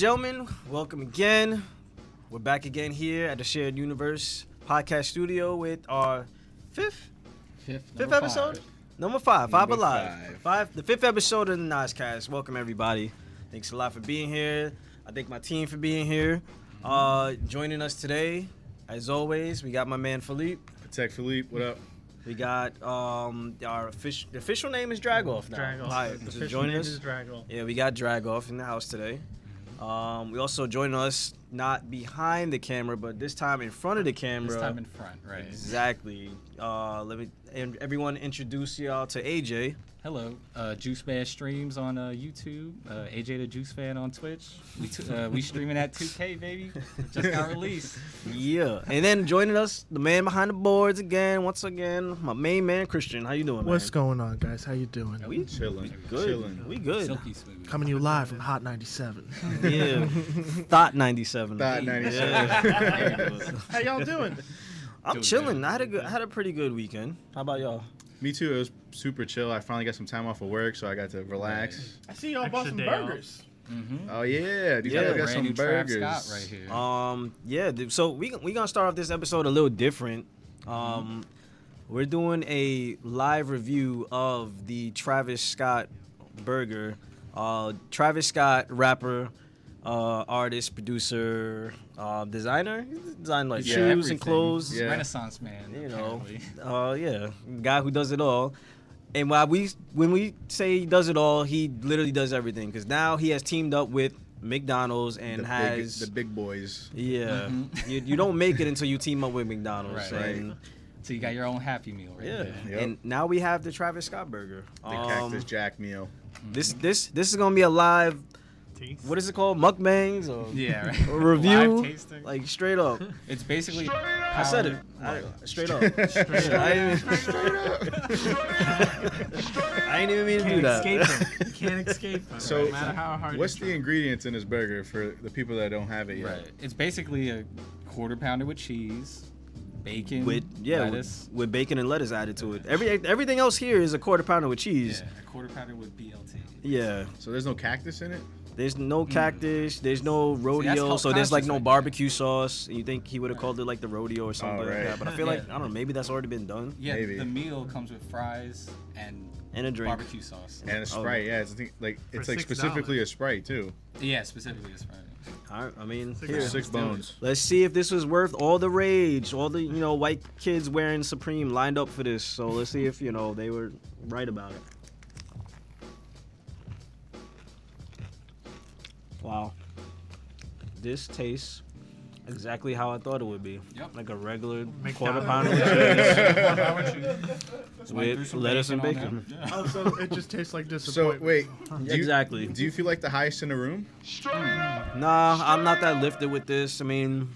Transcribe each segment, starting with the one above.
gentlemen, welcome again. We're back again here at the Shared Universe podcast studio with our fifth episode? Number five alive. The fifth episode of the Noscast. Welcome, everybody. Thanks a lot for being here. I thank my team for being here. Joining us today, as always, we got my man Philippe. Protect Philippe, what up? We got the official name is Dragoff now. Dragoff. Hi, The joining name us. is Dragoff. Yeah, we got Dragoff in the house today. We also joining us not behind the camera, but this time in front of the camera. This time in front, right? Exactly. Everyone introduce y'all to AJ. Hello, Juice Man streams on YouTube. AJ the Juice Fan on Twitch. We streaming at 2K, baby. Just got released. Yeah, and then joining us, the man behind the boards again. Once again, my main man Christian. How you doing, man? What's going on, guys? How you doing? We Chilling. good. We good. Silky smooth. Coming to you live from Hot 97. Yeah. Thought 97. Thought 97. Yeah. How y'all doing? I'm Doing chilling. good. I had a pretty good weekend. How about y'all? Me too, it was super chill. I finally got some time off of work, so I got to relax. I see y'all bought some burgers. Mm-hmm. Oh yeah, these guys got Brand some new burgers. Trav Scott right here. Yeah. So we gonna start off this episode a little different. We're doing a live review of the Travis Scott burger. Travis Scott, rapper, artist, producer, designer. He designed like shoes everything. and clothes. Yeah. Renaissance man. You know, apparently. guy who does it all. And when we say he does it all, he literally does everything. Because now he has teamed up with McDonald's and the big boys. Yeah, Mhm. you don't make it until you team up with McDonald's. Right. And, So you got your own Happy Meal right yeah, there. Yep. and now we have the Travis Scott burger. The Cactus Jack meal. This is gonna be a live. What is it called? Mukbangs or Yeah, right. a review? Live tasting. Like straight up. It's basically. I said it. Straight up. I ain't even mean to do that. Escape them. You can't escape them. So, no matter how hard what's you the ingredients in this burger for the people that don't have it yet? Right. It's basically a quarter pounder with cheese, bacon, with lettuce. with bacon and lettuce added to it. Everything else here is a quarter pounder with cheese. Yeah, a quarter pounder with BLT. Yeah. So there's no cactus in it? There's no cactus. There's no rodeo. health So there's like conscious no right barbecue sauce. You think he would have called it like the rodeo or something Oh, like right. that? But I feel like I don't know. Maybe that's already been done. Yeah, Maybe. the meal comes with fries and And a drink. barbecue sauce. And a Sprite, yeah. It's like $6. specifically a Sprite too. Yeah, specifically a Sprite. All right, I mean, $6. here. 6 bones. Let's see if this was worth all the rage, all the white kids wearing Supreme lined up for this. So let's see if they were right about it. Wow, this tastes exactly how I thought it would be. Yep. Like a regular McDonald's. quarter pounder with lettuce and bacon. Oh, so it just tastes like So disappointment. wait, Exactly. Do you feel like the highest in the room? Nah, I'm not that lifted with this. I mean,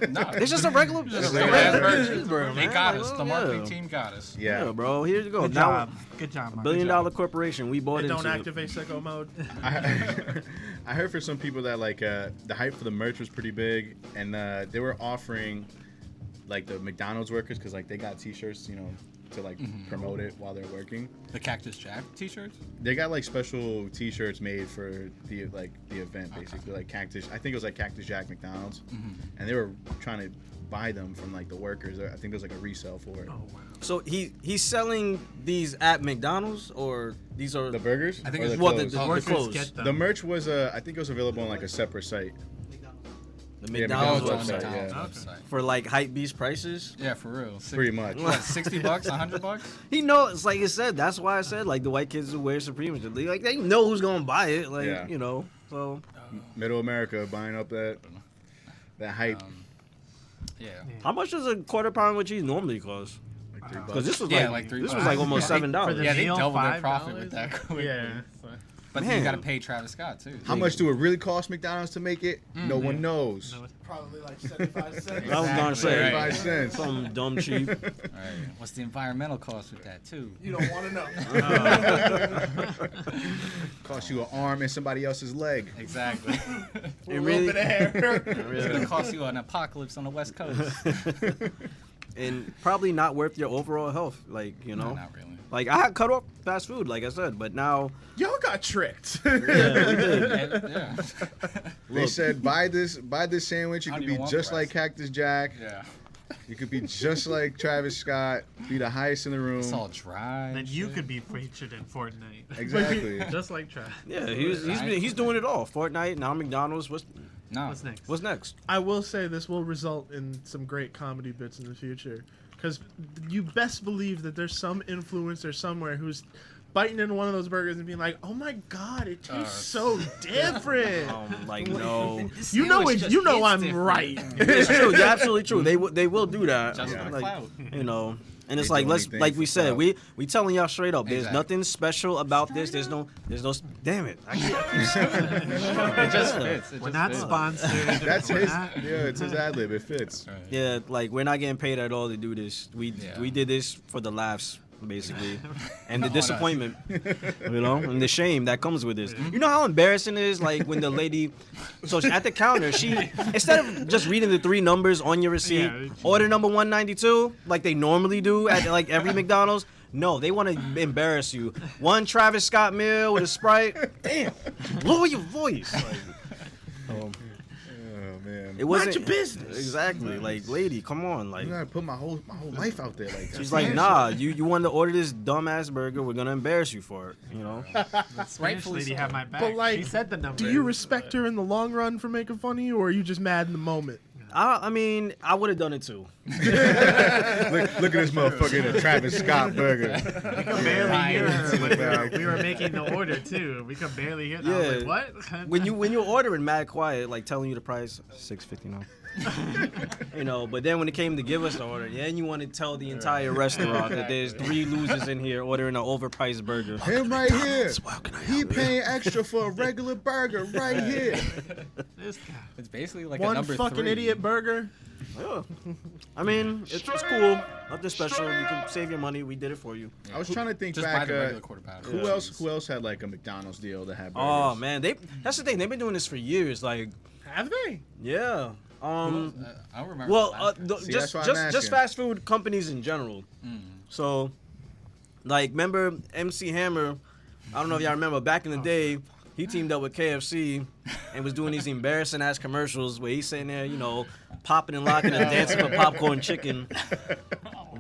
No, it's just a regular, Just a a regular regular cheeseburger, They man. got Like, us. oh, The marketing yeah. team got us. Yeah. Yeah, bro. Here you go. Good Now, job. Good job, Mark. $1 Good billion job. corporation. We bought They into don't it. activate sicko mode. I heard for some people that like the hype for the merch was pretty big, and they were offering like the McDonald's workers because like they got T-shirts, to like promote it while they're working. The Cactus Jack T-shirts. They got like special T-shirts made for the event, basically like Cactus. I think it was like Cactus Jack McDonald's, and they were trying to buy them from like the workers. I think there's like a resale for it. Oh, wow. So he's selling these at McDonald's, or these are The burgers? I think Or it's the what clothes? the Workers clothes. get them. The merch was I think it was available on like a separate site. The Yeah, McDonald's McDonald's website website, McDonald's yeah. website. for like hype beast prices. Yeah, for real. Pretty much. What, $60, $100? He knows, like I said. That's why I said like the white kids who wear Supremes, like they know who's gonna buy it. Like Yeah. So Middle America buying up that hype. Yeah. how much does a quarter pound with cheese normally cost? Like $3. Because this was Yeah, like like $3. this was like almost Yeah. $7. For the Yeah, they meal, doubled their $5? profit with that quick. Yeah. But Man. you got to pay Travis Scott too. How much do it really cost McDonald's to make it? No one knows. No, it's Probably like 75 cents. I was gonna say Right. 75 cents. some dumb cheap. All right. What's the environmental cost with that too? You don't want to know. Cost you an arm and somebody else's leg. Exactly. It A little really, bit of hair. It's gonna cost you an apocalypse on the West Coast. and probably not worth your overall health. Like No, not really. like I had cut off fast food, like I said, but now Y'all got tricked. Yeah, we did. Yeah. They said buy this sandwich. You I could don't be even want just fries. like Cactus Jack. Yeah. You could be just like Travis Scott. Be the highest in the room. It's all dry. Then and you shit. could be featured in Fortnite. Exactly. Just like Trav. Yeah, he's doing it all. Fortnite, now McDonald's. No. What's next? What's next? I will say this will result in some great comedy bits in the future. Because you best believe that there's some influencer somewhere who's biting into one of those burgers and being like, "Oh my god, it tastes so different." Like no, You know It's it. just You know it's I'm different. right. it's true. You're absolutely true. They will do that. Just for the Like, clout. you know. And it's They like do let's anything like for we said clout. we telling y'all straight up. There's Exactly. nothing special about this. There's no damn it. I keep saying it. It just fits. It We're just not fits. sponsored. That's We're his. not- Yeah, it's his ad lib. It fits. Right. Yeah, like we're not getting paid at all to do this. We Yeah. did this for the laughs, basically, and the On us. disappointment, you know, and the shame that comes with this. You know how embarrassing it is, like when the lady, so at the counter, she instead of just reading the 3 numbers on your receipt, Yeah. order number 192, like they normally do at like every McDonald's. No, they want to embarrass you. 1 Travis Scott meal with a Sprite. Damn, lower your voice. Like, Oh man. it wasn't your business. Exactly, like lady, come on, like. I'm gonna put my whole life out there like that. She's like, nah, you wanted to order this dumbass burger. We're gonna embarrass you for it. You know? Spanish Rightfully lady so. had my back. But, like, she said the number. Do you respect her in the long run for making fun of you, or are you just mad in the moment? I mean, I would have done it too. look at this motherfucker in a Travis Scott burger. We could barely hear her when Back. we were making the order too. We could barely hear. I was Yeah. like, what? When you're ordering mad quiet, like telling you the price, $6.50 now. You know, but then when it came to give us the order, then you want to tell the entire restaurant that there's 3 losers in here ordering an overpriced burger. Him right here. How can I He help you? paying extra for a regular burger right here. This guy. It's basically like a One number fucking 3. idiot burger. Yeah. I mean, it's cool. Nothing special. You can save your money. We did it for you. I was trying to think Just buy back. the regular quarter pounder. Who else had like a McDonald's deal that had burgers? Oh man, that's the thing. They've been doing this for years. Like, Have they? yeah. I don't remember. Well, the last guy. See, just that's why I'm just asking. fast food companies in general. So, like, remember MC Hammer? I don't know if y'all remember back in the day. He teamed up with KFC and was doing these embarrassing ass commercials where he's sitting there, you know, popping and locking and dancing for popcorn chicken.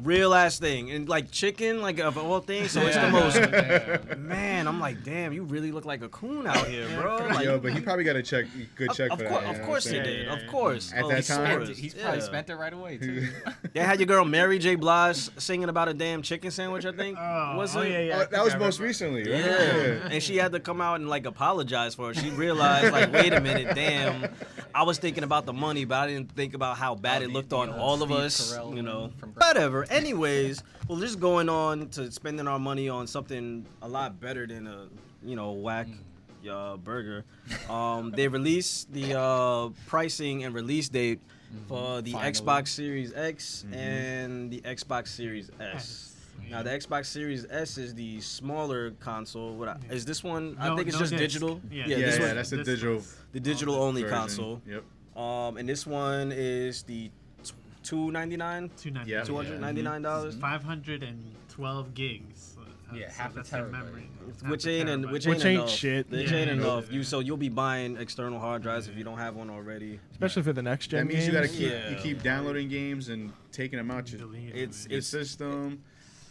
Real ass thing. And like chicken, like of all things, so it's the most. Man, I'm like, damn, you really look like a coon out here, bro. Like, Yo, but he probably got a good check of for course, that. of course he he did. Yeah, Of yeah. course. At Oh, that he time? spent it. He's probably Yeah. spent it right away too. They had your girl Mary J. Blige singing about a damn chicken sandwich, I think. Oh, Was oh, it? yeah, yeah. I Oh, think that was I most remember. recently, right? Yeah. And she had to come out and like apologize for it. She realized, like, wait a minute, damn. I was thinking about the money, but I didn't think about how bad it looked on all of Steve us. Carell You know. from- Whatever. Anyways, well, just going on to spending our money on something a lot better than a, whack burger. They released the pricing and release date for the Finally. Xbox Series X and the Xbox Series S. Now the Xbox Series S is the smaller console. Is this one? I think it's just disc. digital. Yeah, Yeah, this yeah, one, that's the this digital one's- the digital only version. console. Yep. And this one is the $299, $299. Yeah. $299, 512 gigs. Yeah, So half a that's your terabyte. memory. which Half a ain't terabyte. which Which ain't ain't enough. shit. Which Yeah. ain't enough. Yeah. So you'll be buying external hard drives if you don't have one already. Especially for the next gen That means you games. gotta keep Yeah. you keep downloading games and taking them out your, Delete It's it. your system.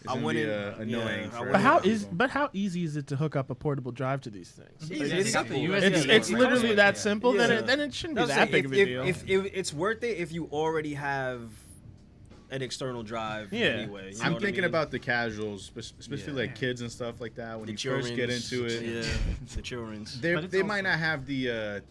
It's I gonna wouldn't- be yeah, annoying. I for But how wouldn't- is how easy is it to hook up a portable drive to these things? Easy. Yeah, It's you got the simple. USB. It's Yeah. literally that Yeah. simple. Yeah. Then it shouldn't be That's that like, big of a deal. if it's worth it if you already have an external drive. Yeah. Anyway, you know I'm what I thinking mean? about the casuals, especially Yeah. like kids and stuff like that. When the you first get into it, Yeah, the children's. But it's they might also- not have the.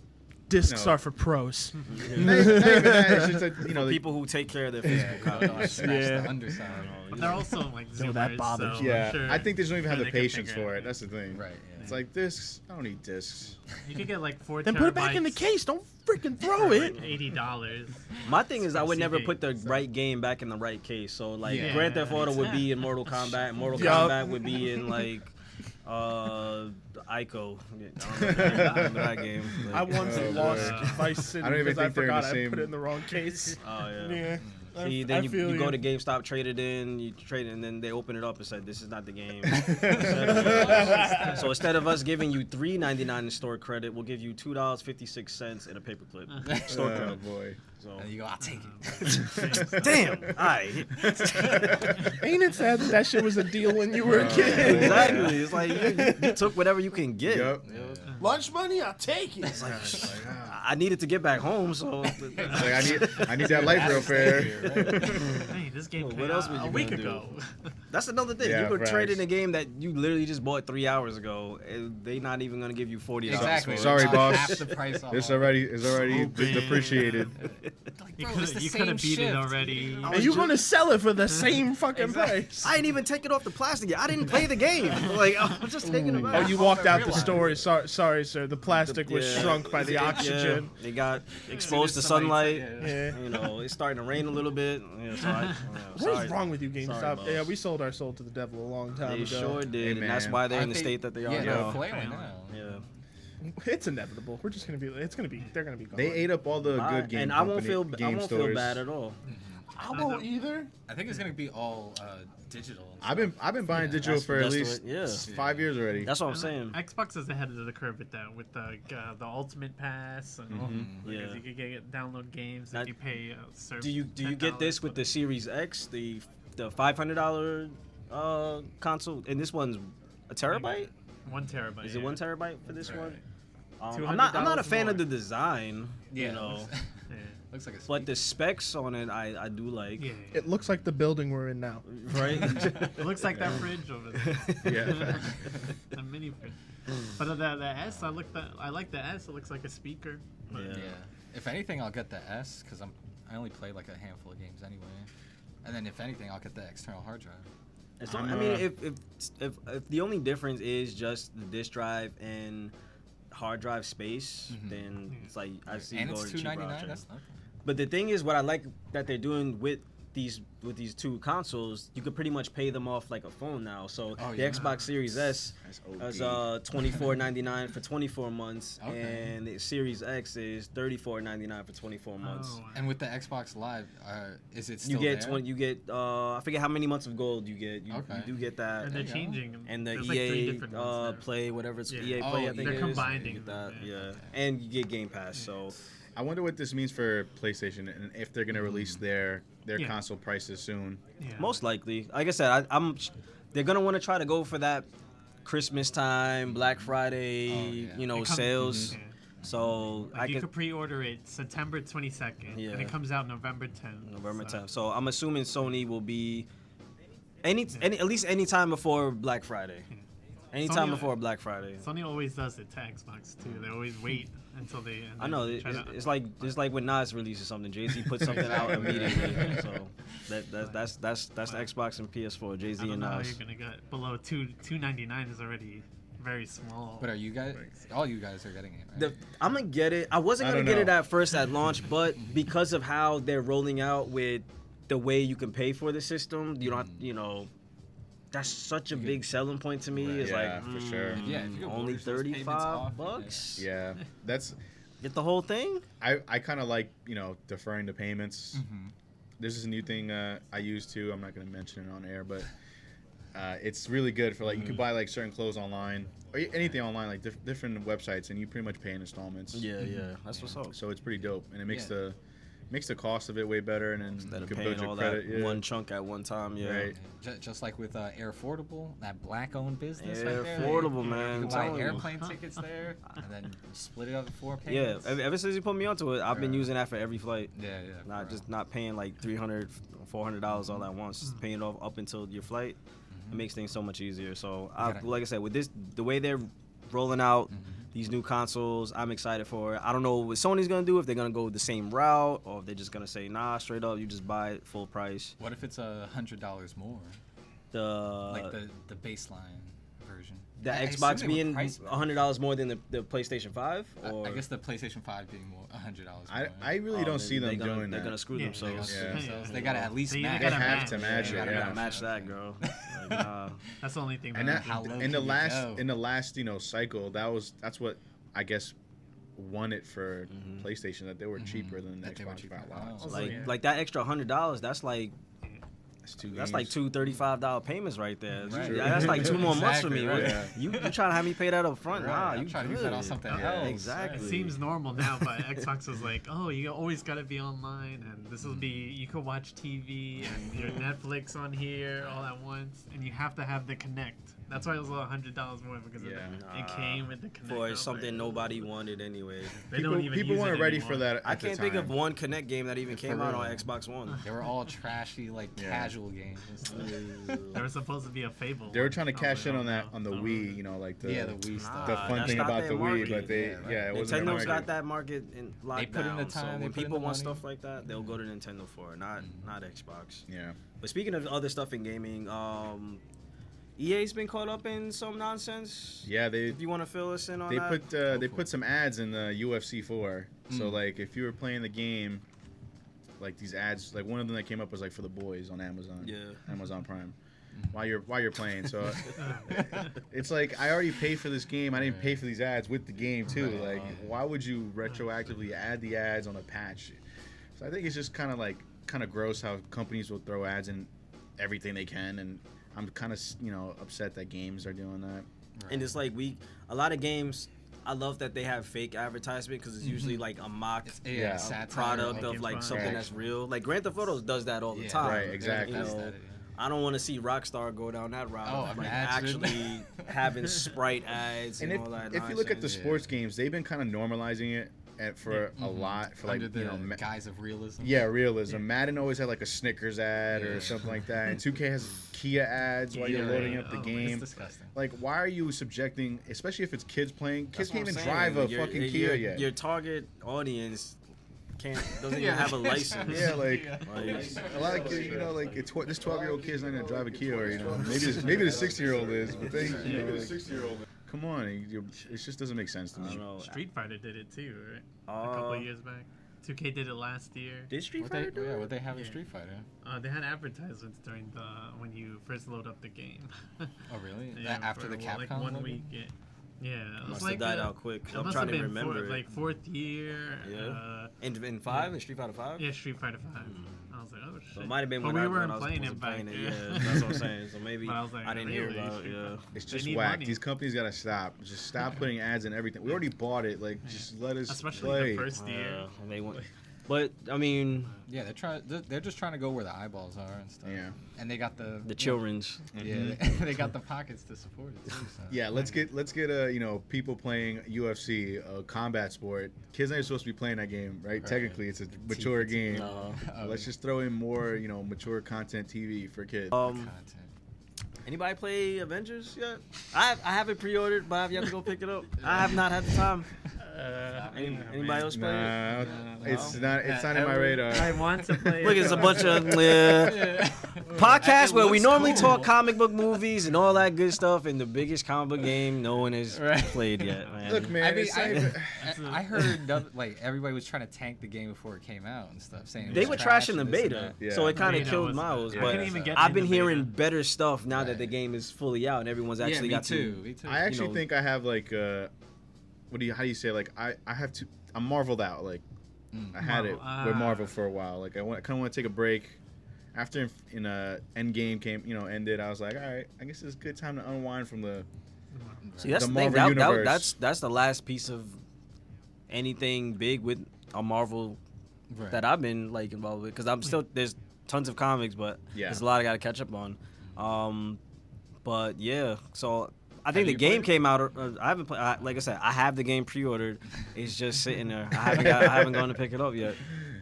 Discs No. are for pros. Not even that. It's just that, For people who take care of their physical copies. Yeah. The underside. But they're also like No, that Zoomers, bothers so you. yeah, I'm sure I think they don't even have they the can patience figure for it it. That's the thing. Right. Yeah. It's like discs. I don't need discs. You could get like 4 Then put it back in the terabytes case. Don't freaking throw for it. like $80. My thing is, I would never CD, put the so. right game back in the right case. So, like, Yeah. Grand Theft Auto would be in Mortal Kombat. and Mortal Yup. Kombat would be in, like, Ico. I don't remember that game. I Like, once Oh, lost boy. Vice City I don't even because I think they're in the forgot I same- put it in the wrong case. oh, yeah. Yeah. See, then you go to GameStop, trade it in, you trade it, and then they open it up and say, "This is not the game." So instead of us giving you $3.99 in store credit, we'll give you $2.56 in a paperclip store Oh credit. boy. So And you go, I'll take it. damn, all right. Ain't it sad that shit was a deal when you were a kid? Exactly. It's like you took whatever you can get. Yep. Lunch money, I'll take it. I needed to get back home, so It's like, I need that light bill fare. Hey, this game What came else out were you a week gonna do? ago. that's another thing. Yeah, You could trade facts. in a game that you literally just bought 3 hours ago, and they not even gonna give you $40. Exactly. for it. Sorry, It's boss. Half the price off. It's already Stupid. depreciated. Like, You bro, it's the could same have beat it shift. already. And you gonna sell it for the same fucking price? I ain't even take it off the plastic yet. I didn't play the game. Like I'm just taking it Oh, back. you walked out the store. Sorry, sir. The plastic was Yeah. shrunk by the Yeah, oxygen. it got exposed to Somebody sunlight. said, Yeah. You know, it's starting to rain a little bit. Yeah, so What sorry. is wrong with you, Sorry, GameStop? boss. Yeah, we sold our soul to the devil a long time They ago. sure did, Hey, and that's man. why they're in Aren't the they- state that they are Yeah, now. they're flailing now. Yeah. It's inevitable. We're just gonna be. They're gonna be gone. They ate up all the good game and I won't company- feel game I won't stores. feel bad at all. I won't either. I think it's gonna be all digital. I've been buying digital That's- for at that's the least way- yeah. 5 years already. That's what I'm saying. Xbox is ahead of the curve with that, with the Ultimate Pass, and Yeah. you can get download games Now, and you pay a certain. Do you get this with the Series X, the $500 console, and this one's a terabyte? 1 terabyte? Is it 1 terabyte for this one? $200 I'm not a fan more. of the design, Yeah. you know, Yeah. Looks like a but the specs on it I do like. Yeah. It looks like the building we're in now. Right? It looks like that fridge over there. Yeah. A mini fridge. But the S, I like the S. It looks like a speaker. But Yeah. Yeah. If anything, I'll get the S because I only play like a handful of games anyway. And then if anything, I'll get the external hard drive. So, I mean, if the only difference is just the disk drive and hard drive space, then it's like I see And going it's the cheaper $299. option. That's nothing. But the thing is, what I like that they're doing with these two consoles, you could pretty much pay them off like a phone now. So Oh, the yeah. Xbox Series S That's is OD. $24.99 for 24 months, Okay. and the Series X is $34.99 for 24 months. Oh, And with the Xbox Live, is it still You get there? I forget how many months of gold you get. You Okay. do get that. and they're you go. changing them. And the There's like 3 EA different ones there. Play, whatever it's Yeah. EA Oh, Play, I think they're it is. combining You get them, that, yeah. yeah. And you get Game Pass. So I wonder what this means for PlayStation and if they're gonna release their Yeah. console prices soon. Yeah. most likely, like I said, they're gonna want to try to go for that Christmas time, Black Friday, Oh, yeah. you know, It comes- sales. Yeah. So Like you could pre-order it September 22nd, Yeah. and it comes out November 10th. November so- 10th. So I'm assuming Sony will be at least any time before Black Friday. Anytime Sony- before Black Friday. Sony always does it to Xbox too. They always wait until they. and I know then try to- it's like when Nas releases something, Jay-Z puts something out immediately. So that's Xbox and PS4, Jay-Z I don't and know how Nas. you're gonna get below $299 is already very small. But are you guys? All you guys are getting it, right? I'm gonna get it. I wasn't I gonna don't get it know. at first at launch, but because of how they're rolling out with the way you can pay for the system, you don't have, you know, that's such a big selling point to me. Right. It's Yeah, like for sure. Yeah, if you could only mortgage those payments off, $35. Yeah, that's Get the whole thing. I kind of like deferring the payments. Mm-hmm. This is a new thing I use too. I'm not gonna mention it on air, but it's really good for like you can buy like certain clothes online or anything online, like different websites, and you pretty much pay in installments. Yeah, that's what's up. So it's pretty dope, and it makes Yeah. the cost of it way better, and then Instead you of can paying build your all credit. that Yeah. one chunk at one time, yeah. Right. Just like with Air Affordable, that black-owned business Air right there. Affordable, You man. can I'm buy telling you. airplane tickets there, and then split it up in 4 Yeah, payments. ever since you put me onto it, I've been Right. using that for every flight. Yeah. Not just not paying like $300, $400 all at once. Just paying off up until your flight. It makes things so much easier. So, like I said, with this, the way they're rolling out these new consoles, I'm excited for it. I don't know what Sony's gonna do, if they're gonna go the same route or if they're just gonna say, nah, straight up, you just buy it full price. What if it's $100 more, The like the baseline version? the I assume Xbox they would being price match. $100 more than the PlayStation 5, I or guess the PlayStation 5 being more $100 more. I really don't see them doing They're that. gonna screw Yeah, themselves. they're gonna- Yeah. They gotta at least They match. They gotta have match. to match You it. gotta Yeah. match that, girl. Like, nah. That's the only thing. And that that How low in can the you last go? cycle, that's what I guess won it for PlayStation, that they were cheaper than the That they were Xbox cheaper. by a lot. Oh. Like that extra $100. That's like That's like two $35 payments right there. Right. Yeah, that's like 2 more months for me. Exactly, right. You trying to have me pay that up front? Right. Nah, I'm you trying to use good. that on something Yeah, else. exactly. It seems normal now, but Xbox was like, oh, you always got to be online, and this will be, you could watch TV and your Netflix on here all at once, and you have to have the Connect. That's why it was $100 more because of Yeah. it came with the Connect. I For was something like, nobody wanted anyway. They don't even People use weren't it ready anymore. for that. I at the can't think of time. one Connect game that even came out on Xbox One. They were all trashy, like Yeah. casual games. and stuff. There was supposed to be a Fable. They were trying to one. I was cash like, in oh, on that no. on the Oh, Wii, you know, like the Yeah, the Wii stuff. the fun That's thing not about their the Wii, market. but they Yeah, right. it wasn't their Nintendo's market. got that market locked They put in down. the So time, they when put in people the want money. stuff like that, they'll go to Nintendo for it, not Xbox. Yeah. But speaking of other stuff in gaming, EA's been caught up in some nonsense. Yeah, If you want to fill us in on they that, put some ads in the UFC 4. So like if you were playing the game, like these ads, like one of them that came up was like for the boys on Amazon. Yeah. Amazon Prime. While you're playing, so it's like I already paid for this game. I didn't pay for these ads with the game too. Right. Like, why would you retroactively add the ads on a patch? So I think it's just kind of gross how companies will throw ads in everything they can, and I'm kind of upset that games are doing that. and it's like a lot of games. I love that they have fake advertisement because it's usually like a mock Yeah. satire, product like of like it's something right. that's real. Like Grand Theft Auto does that all the Yeah. time. Right, exactly. You That's know, that, I don't want to see Rockstar go down that route. Oh, of, like imagine. actually having Sprite ads and, And all that. if you look at the nonsense. sports games, they've been kind of normalizing it for a lot for like Under the Ma- guise of realism. yeah, realism. Madden always had like a Snickers ad or something like that, and 2K has Kia ads while you're Yeah. loading up the Oh, it's game. It's disgusting. Like, why are you subjecting, especially if it's kids playing? Kids That's what can't even I'm saying. drive a Your- fucking your- Kia yet. Your target audience doesn't even Yeah. have a license. Yeah, like Like, a lot of kids, like this 12-year-old kid's not gonna drive a Kia, or maybe the 60-year-old is, but they, come on, it just doesn't make sense to I me. don't know. Street Fighter did it too, right? Uh, A couple of years back. 2K did it last year. Did Street What Fighter do it? what they have in Yeah. Street Fighter? They had advertisements during when you first load up the game. Oh really? Yeah, After for, the Capcom like 1 logo? week. Yeah, it was Must like have died out quick. 'cause It I'm must trying have to been remember. like 4th year. Yeah. In 5 in Street Fighter 5. Yeah, Street Fighter 5. I was like, oh shit. So it might have been but when we when weren't I was playing wasn't it back. playing it. Yeah, that's what I'm saying. So maybe But I was like, I didn't hear really? about it. Yeah. It's They just need whack. money. These companies gotta stop. Just stop putting ads in everything. We already bought it. Like, just let us Especially play. the first year. And they went, but I mean, Yeah, they're just trying to go where the eyeballs are and stuff. Yeah. And they got the children's. Yeah, they got the pockets to support it too. So. Yeah, let's get people playing UFC, a combat sport. Kids aren't supposed to be playing that game, right? Technically, it's a mature game. Let's just throw in more, mature content TV for kids. Content. Anybody play Avengers yet? I haven't pre-ordered, but I've yet to go pick it up. I have not had the time. Anybody else play it? Nah, it's not in my radar. I want to play. Look, it's a bunch of podcasts where we normally talk comic book movies and all that good stuff, and the biggest comic book game no one has played yet, man. Look, man, I mean, it's not even- I heard like everybody was trying to tank the game before it came out and stuff, saying it They was were trash trashing the and this and beta, that. Yeah. so it kind of Beta killed was- Miles. I But couldn't even get I've been in the hearing beta. better stuff now that Right. the game is fully out and everyone's Yeah, actually me got too. Me too. I actually know- think I have like how do you say, like I have to, I'm marveled out. Like I had it Marvel, with Marvel for a while. Like I kind of want to take a break. After Endgame ended, I was like, all right, I guess it's a good time to unwind from the. See, that's the the thing. Marvel That, universe. that's the last piece of anything big with a Marvel Right. that I've been like involved with, because I'm still there's tons of comics, but Yeah. there's a lot I got to catch up on. But yeah, so I think Have the you game played it? came out. I haven't played. Like I said, I have the game pre-ordered. It's just sitting there. I haven't gone to pick it up yet.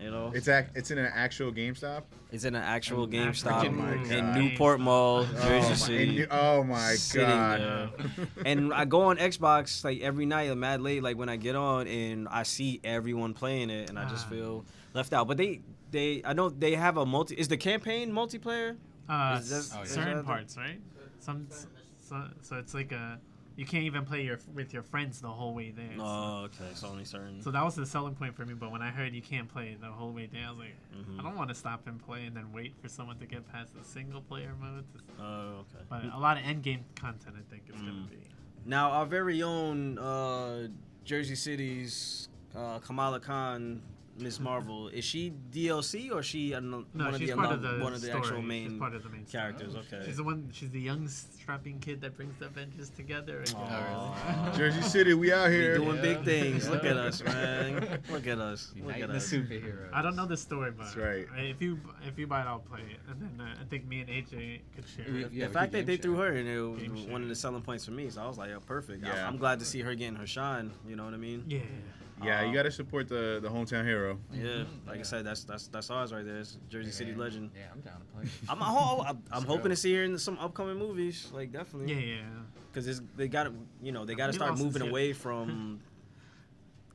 You know, It's in an actual GameStop. it's in an actual freaking GameStop my in God. Newport Mall, Jersey City. Oh my Sitting god! there. And I go on Xbox like every night, I'm mad late, like when I get on and I see everyone playing it, and I just feel left out. But I know they have a is the campaign multiplayer? Is that- Oh, yeah. certain that- parts, right? So it's like you can't even play with your friends the whole way there. Oh, okay, it's only certain. So that was the selling point for me. But when I heard you can't play the whole way there, I was like, Mm-hmm. I don't want to stop and play and then wait for someone to get past the single player mode. Oh, okay. But a lot of end game content, I think, is gonna be. Now our very own Jersey City's Kamala Khan, Miss Marvel, is she DLC or is she one of she's the part of the one of the story. actual She's main part of the main characters? story. Okay. She's the one. She's the young strapping kid that brings the Avengers together. Again. Aw. Jersey City, we out We here. doing big Yeah. things. Look Yeah. at us, man. Look at us. Look Uniting at the us. superheroes. I don't know the story, but That's right. If you buy it, I'll play it, and then I think me and AJ could share it. Yeah, The we fact could that they game threw share. her in it was Game one of share. the selling points for me. So I was like, oh, perfect. Yeah. I'm glad to see her getting her shine. You know what I mean? Yeah. Yeah, you gotta support the hometown hero. Yeah. Like I Yeah. said, that's ours right there. It's Jersey City Yeah. legend. Yeah, I'm down to play. I'm hoping to see her in some upcoming movies. Like definitely. Yeah. Because they got to, they got to We start lost moving it. away from.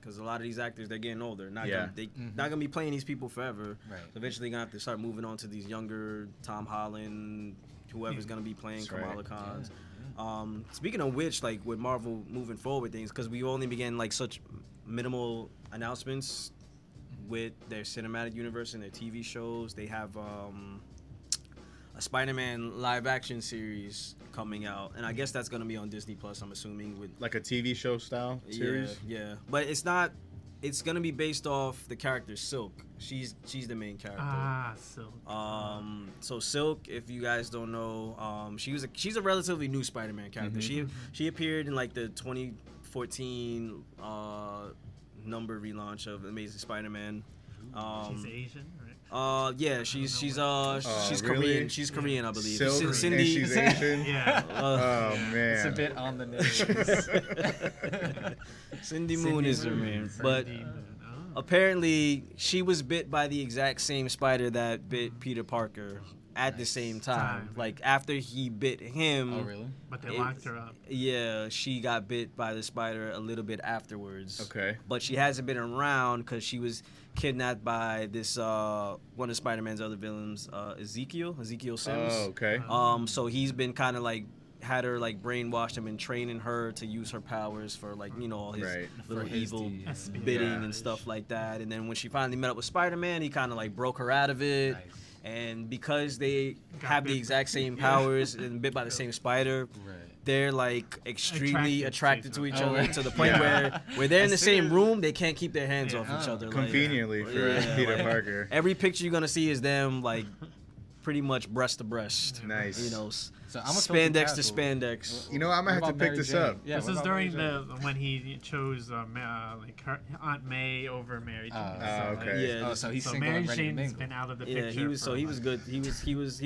Because a lot of these actors, they're getting older. Yeah. Not gonna be playing these people forever. Right. So eventually, gonna have to start moving on to these younger Tom Holland, whoever's gonna be playing That's Kamala right. Khan's. Yeah. Speaking of which, like with Marvel moving forward with things, because we only began like such minimal announcements with their cinematic universe and their TV shows. They have a Spider-Man live-action series coming out, and I guess that's gonna be on Disney Plus. I'm assuming with Like a TV show style series. yeah, but it's not. It's gonna be based off the character Silk. She's the main character. So. So Silk, if you guys don't know, she's a relatively new Spider-Man character. She appeared in like the 2014 number relaunch of Amazing Spider-Man. She's Asian, right? Yeah, she's really? Korean. She's Korean, I believe. Silk, and Cindy. she's Asian. Yeah. Oh man. It's a bit on the nose. Cindy Moon is her name, but Cindy Moon. Oh. apparently she was bit by the exact same spider that bit Peter Parker at the same time. Like after he bit him. Oh, really? But they locked her up. Yeah, she got bit by the spider a little bit afterwards. Okay. But she hasn't been around because she was kidnapped by this one of Spider-Man's other villains, Ezekiel Sims. Oh, okay. So he's been kind of like had her like brainwashed and been training her to use her powers for like all his Right. little For his evil deeds. bidding Yeah. and stuff like that. And then when she finally met up with Spider-Man, he kind of like broke her out of it. Nice. And because they Got have the bit. exact same powers and bit by the same spider, Right. they're like extremely attracted to each Oh, other right. to the point Yeah. where they're in the As same soon as- room, they can't keep their hands Yeah. off each Oh. other. Like, Conveniently for Yeah, Peter like, Parker. every picture you're gonna see is them like pretty much breast to breast. Nice. So I'm a Spandex to spandex. You know, I'm gonna have to pick this up. Yeah, This what is about during Mary Jane? when he chose like her Aunt May over Mary Jane. okay. Yeah. Oh, so he's So single Mary and ready to Jane's mingle. been out of the Yeah, picture. he was for, he was like, good. He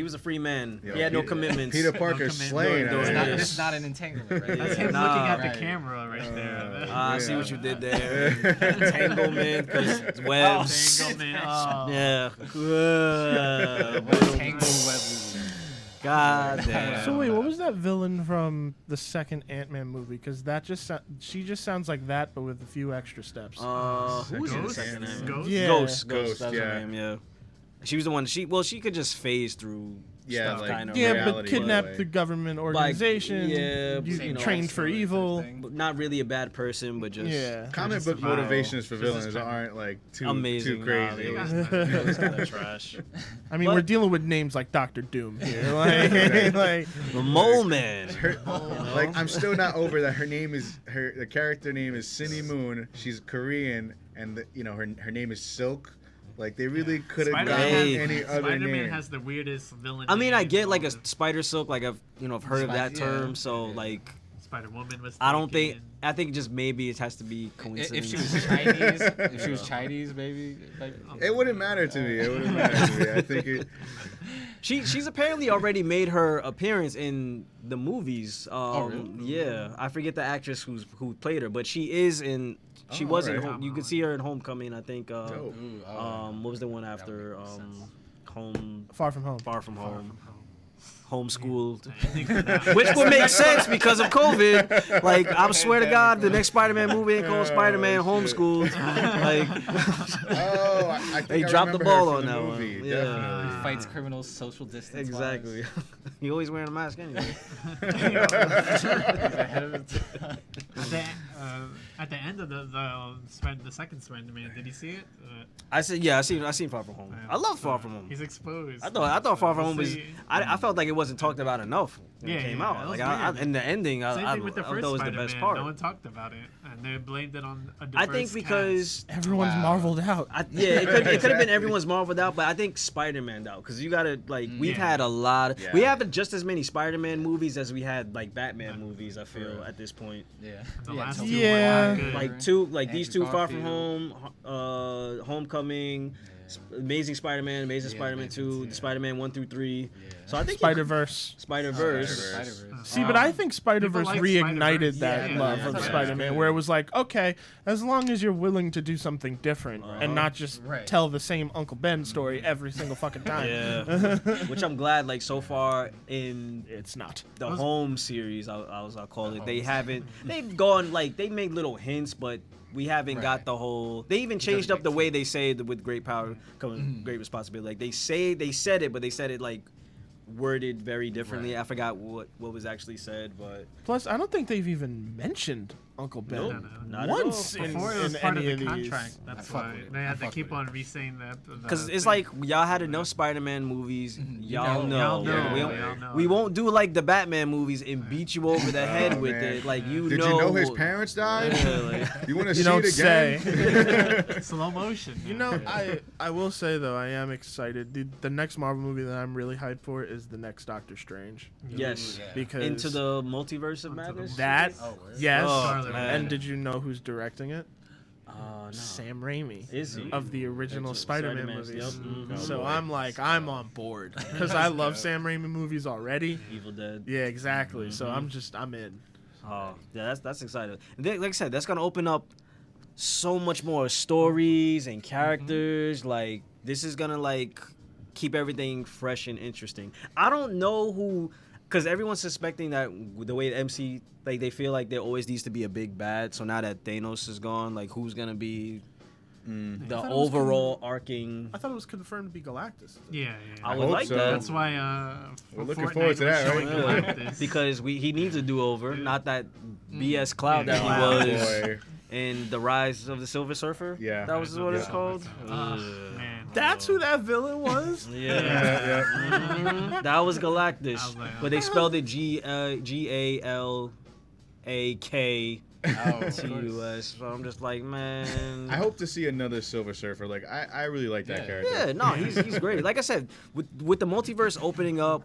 was a free man. Yo, he had no Peter- commitments. Peter Parker commitment. slaying. No, It's Yeah. not, it. this is not an entanglement, right? That's Yeah. him Nah, looking at right. the camera right there. I see Yeah. what you did there. Entanglement, 'cause webs. Entanglement. Oh. Yeah. Tangled web. God damn. So wait, what was that villain from the second Ant-Man movie? Because that she just sounds like that, but with a few extra steps. Who was in the Ghost? second name? Ghost? Yeah. Ghost. Ghost, That's yeah. her name. Yeah. She was the one. She could just phase through. Yeah, stuff, like- kind of. Yeah, reality, but kidnap by the way. the government organization. yeah, you you know, trained for evil. But not really a bad person, but just Yeah. Comic Just book survival. motivations for Just villains survival. aren't like too amazing. too crazy. Nah, Yeah. it was kind of trash. I mean, But- we're dealing with names like Doctor Doom here. Like The Mole Man. Her, like I'm still not over that. The character name is Cindy Moon. She's Korean, and her name is Silk. Like they really could have Spider-Man gotten has- any other Spider-Man name. has the weirdest villain. I mean, I names, get all like a the- spider silk. Like I've heard of that Yeah. term. So Yeah. like Spider-Woman was. I don't think. taken. I think just maybe it has to be If coincidence. she was Chinese, if she was Chinese, maybe. Like, It wouldn't matter to me. It wouldn't matter to me. I think it. She's apparently already made her appearance in the movies. Really? Yeah, I forget the actress who played her, but she is in. She was in. alright. You could see her in Homecoming. I think. Dope. ooh, oh, What was the one would after? make sense. Home. Far From Home. Far from home. Oh. Homeschooled. The ending for that- Which would make sense because of COVID. Like, I swear to God, the next Spider-Man movie ain't called Spider-Man shit. Homeschooled. Like, Oh, I think They I dropped the remember ball her on from the that one. movie, Yeah. Definitely. fights criminals social distance. exactly. He always wearing a mask anyway. Ahead of its time. At the end of the second Spider-Man, did you see it? I said, yeah, I seen Far From Home. I love Far From Home. He's exposed. I thought Far From Home was. See. I felt like it wasn't talked about enough. when it came yeah, out. that Like was weird. in the ending, Same I thing with the thought first was the Spider-Man. best part. No one talked about it, and they blamed it on a I diverse think because Everyone's marveled out. it could have been everyone's marveled out, but I think Spider-Man out because you gotta like we've Yeah. had a lot. Yeah. We have just as many Spider-Man movies as we had like Batman movies. I feel Right. at this point. Yeah. The last two Yeah. were not good. Like two, like Andrew these two, Far From Garfield. Home, Homecoming, Amazing Spider-Man, Amazing Yeah, Spider-Man Amazing, 2, yeah. the Spider-Man 1 through 3. Yeah. So I think Spider-Verse. Spider-Verse. Spider-Verse. See, but I think Spider-Verse like reignited Spider-Verse. that Yeah, love yeah, of yeah. Spider-Man, where it was like, okay, as long as you're willing to do something different and not just Right. tell the same Uncle Ben story every single fucking time. Yeah, which I'm glad. Like so far in It's not. the Home series, I'll call it. They Home haven't. They've gone like they made little hints, but we haven't got Right. the whole. They even changed up the way they say it with great power comes great responsibility. Like they said it, but they said it like worded very differently. Right. I forgot what was actually said, but Plus, I don't think they've even mentioned Uncle Ben Nope. Not at once all. in, Before it was in part any of of the these. contract. That's fuck why with it. they I had to fuck keep with on re-saying that. because it's like y'all had enough Spider-Man movies. Y'all know. Y'all know. We, Y'all know. we won't do like the Batman movies and beat you over the head with man. it. Like you Did know. you know his parents died? Yeah, like, You want to You see don't it again? slow motion. You know, I will say though, I am excited. The next Marvel movie that I'm really hyped for is the next Doctor Strange. yes. Yeah. Because Into the multiverse of Into the madness. that, Oh, word. yes. Oh, Scarlet man. And did you know who's directing it? No. Sam Raimi. Is he? Of the original Spider-Man movies. Yep. Mhm. So I'm like, I'm on board because I love Sam Raimi movies already. Evil Dead. Yeah, exactly. So I'm in. Oh, yeah, that's exciting. And like I said, that's gonna open up so much more stories and characters. Like this is gonna like keep everything fresh and interesting. I don't know who, because everyone's suspecting that the way the MC like they feel like there always needs to be a big bad. So now that Thanos is gone, like who's gonna be the thought it was overall arcing? I thought it was confirmed to be Galactus. Yeah. I I would hope like so. that. That's why We're looking Fortnite forward to was that, showing right? Galactus. Because he needs a do-over, not that BS cloud Yeah, that he Cloud. was Boy. in The Rise of the Silver Surfer. Yeah. That was what it's Yeah. called. Man. That's who that villain was. Yeah. Yeah, Mhm. That was Galactus, I was like, but they spelled it GALAKTUS. So I'm just like, man. I hope to see another Silver Surfer. Like I really like that Yeah. character. Yeah, no, he's great. Like I said, with the multiverse opening up,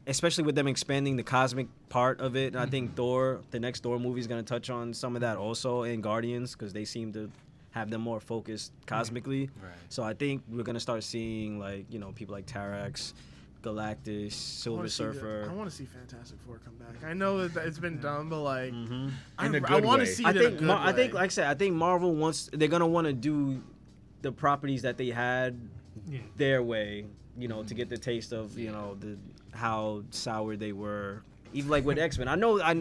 especially with them expanding the cosmic part of it, and I think the next Thor movie is gonna touch on some of that also, and Guardians, because they seem to have them more focused cosmically. Right. So I think we're gonna start seeing like people like Tarax, Galactus, Silver Surfer. I want to see Fantastic Four come back. I know that it's been done, but like, In a I good want way. to see I it in a think good I think way. like I said, I think Marvel they're gonna want to do the properties that they had Yeah. their way, to get the taste of how sour they were. Even like with X-Men,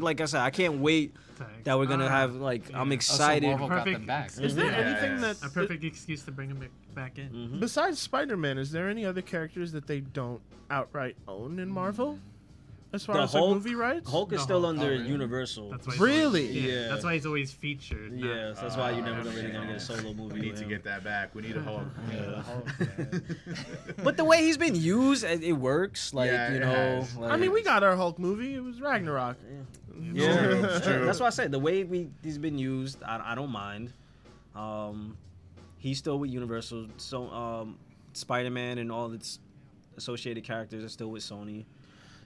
like I said, I can't wait that we're gonna have like I'm yeah. excited. Marvel got Perfect. them back. Is there Yeah, anything yeah. that A perfect excuse to bring him back in. Mhm. besides Spider-Man? Is there any other characters that they don't outright own in Marvel, as far The as Hulk- like movie rights? Hulk is The still Hulk. under Oh, really? Universal. That's why he's Really? always, Yeah. That's why he's always featured. not- Yeah, so that's why you're never really gonna get a solo movie. We need with to him. get that back. We need a Hulk. But the way he's been used, it works. Like Yeah, it has. like, I mean, we got our Hulk movie. It was Ragnarok. Yeah, True, it's true. That's why I said the way he's been used, I don't mind. He's still with Universal, so Spider-Man and all its associated characters are still with Sony.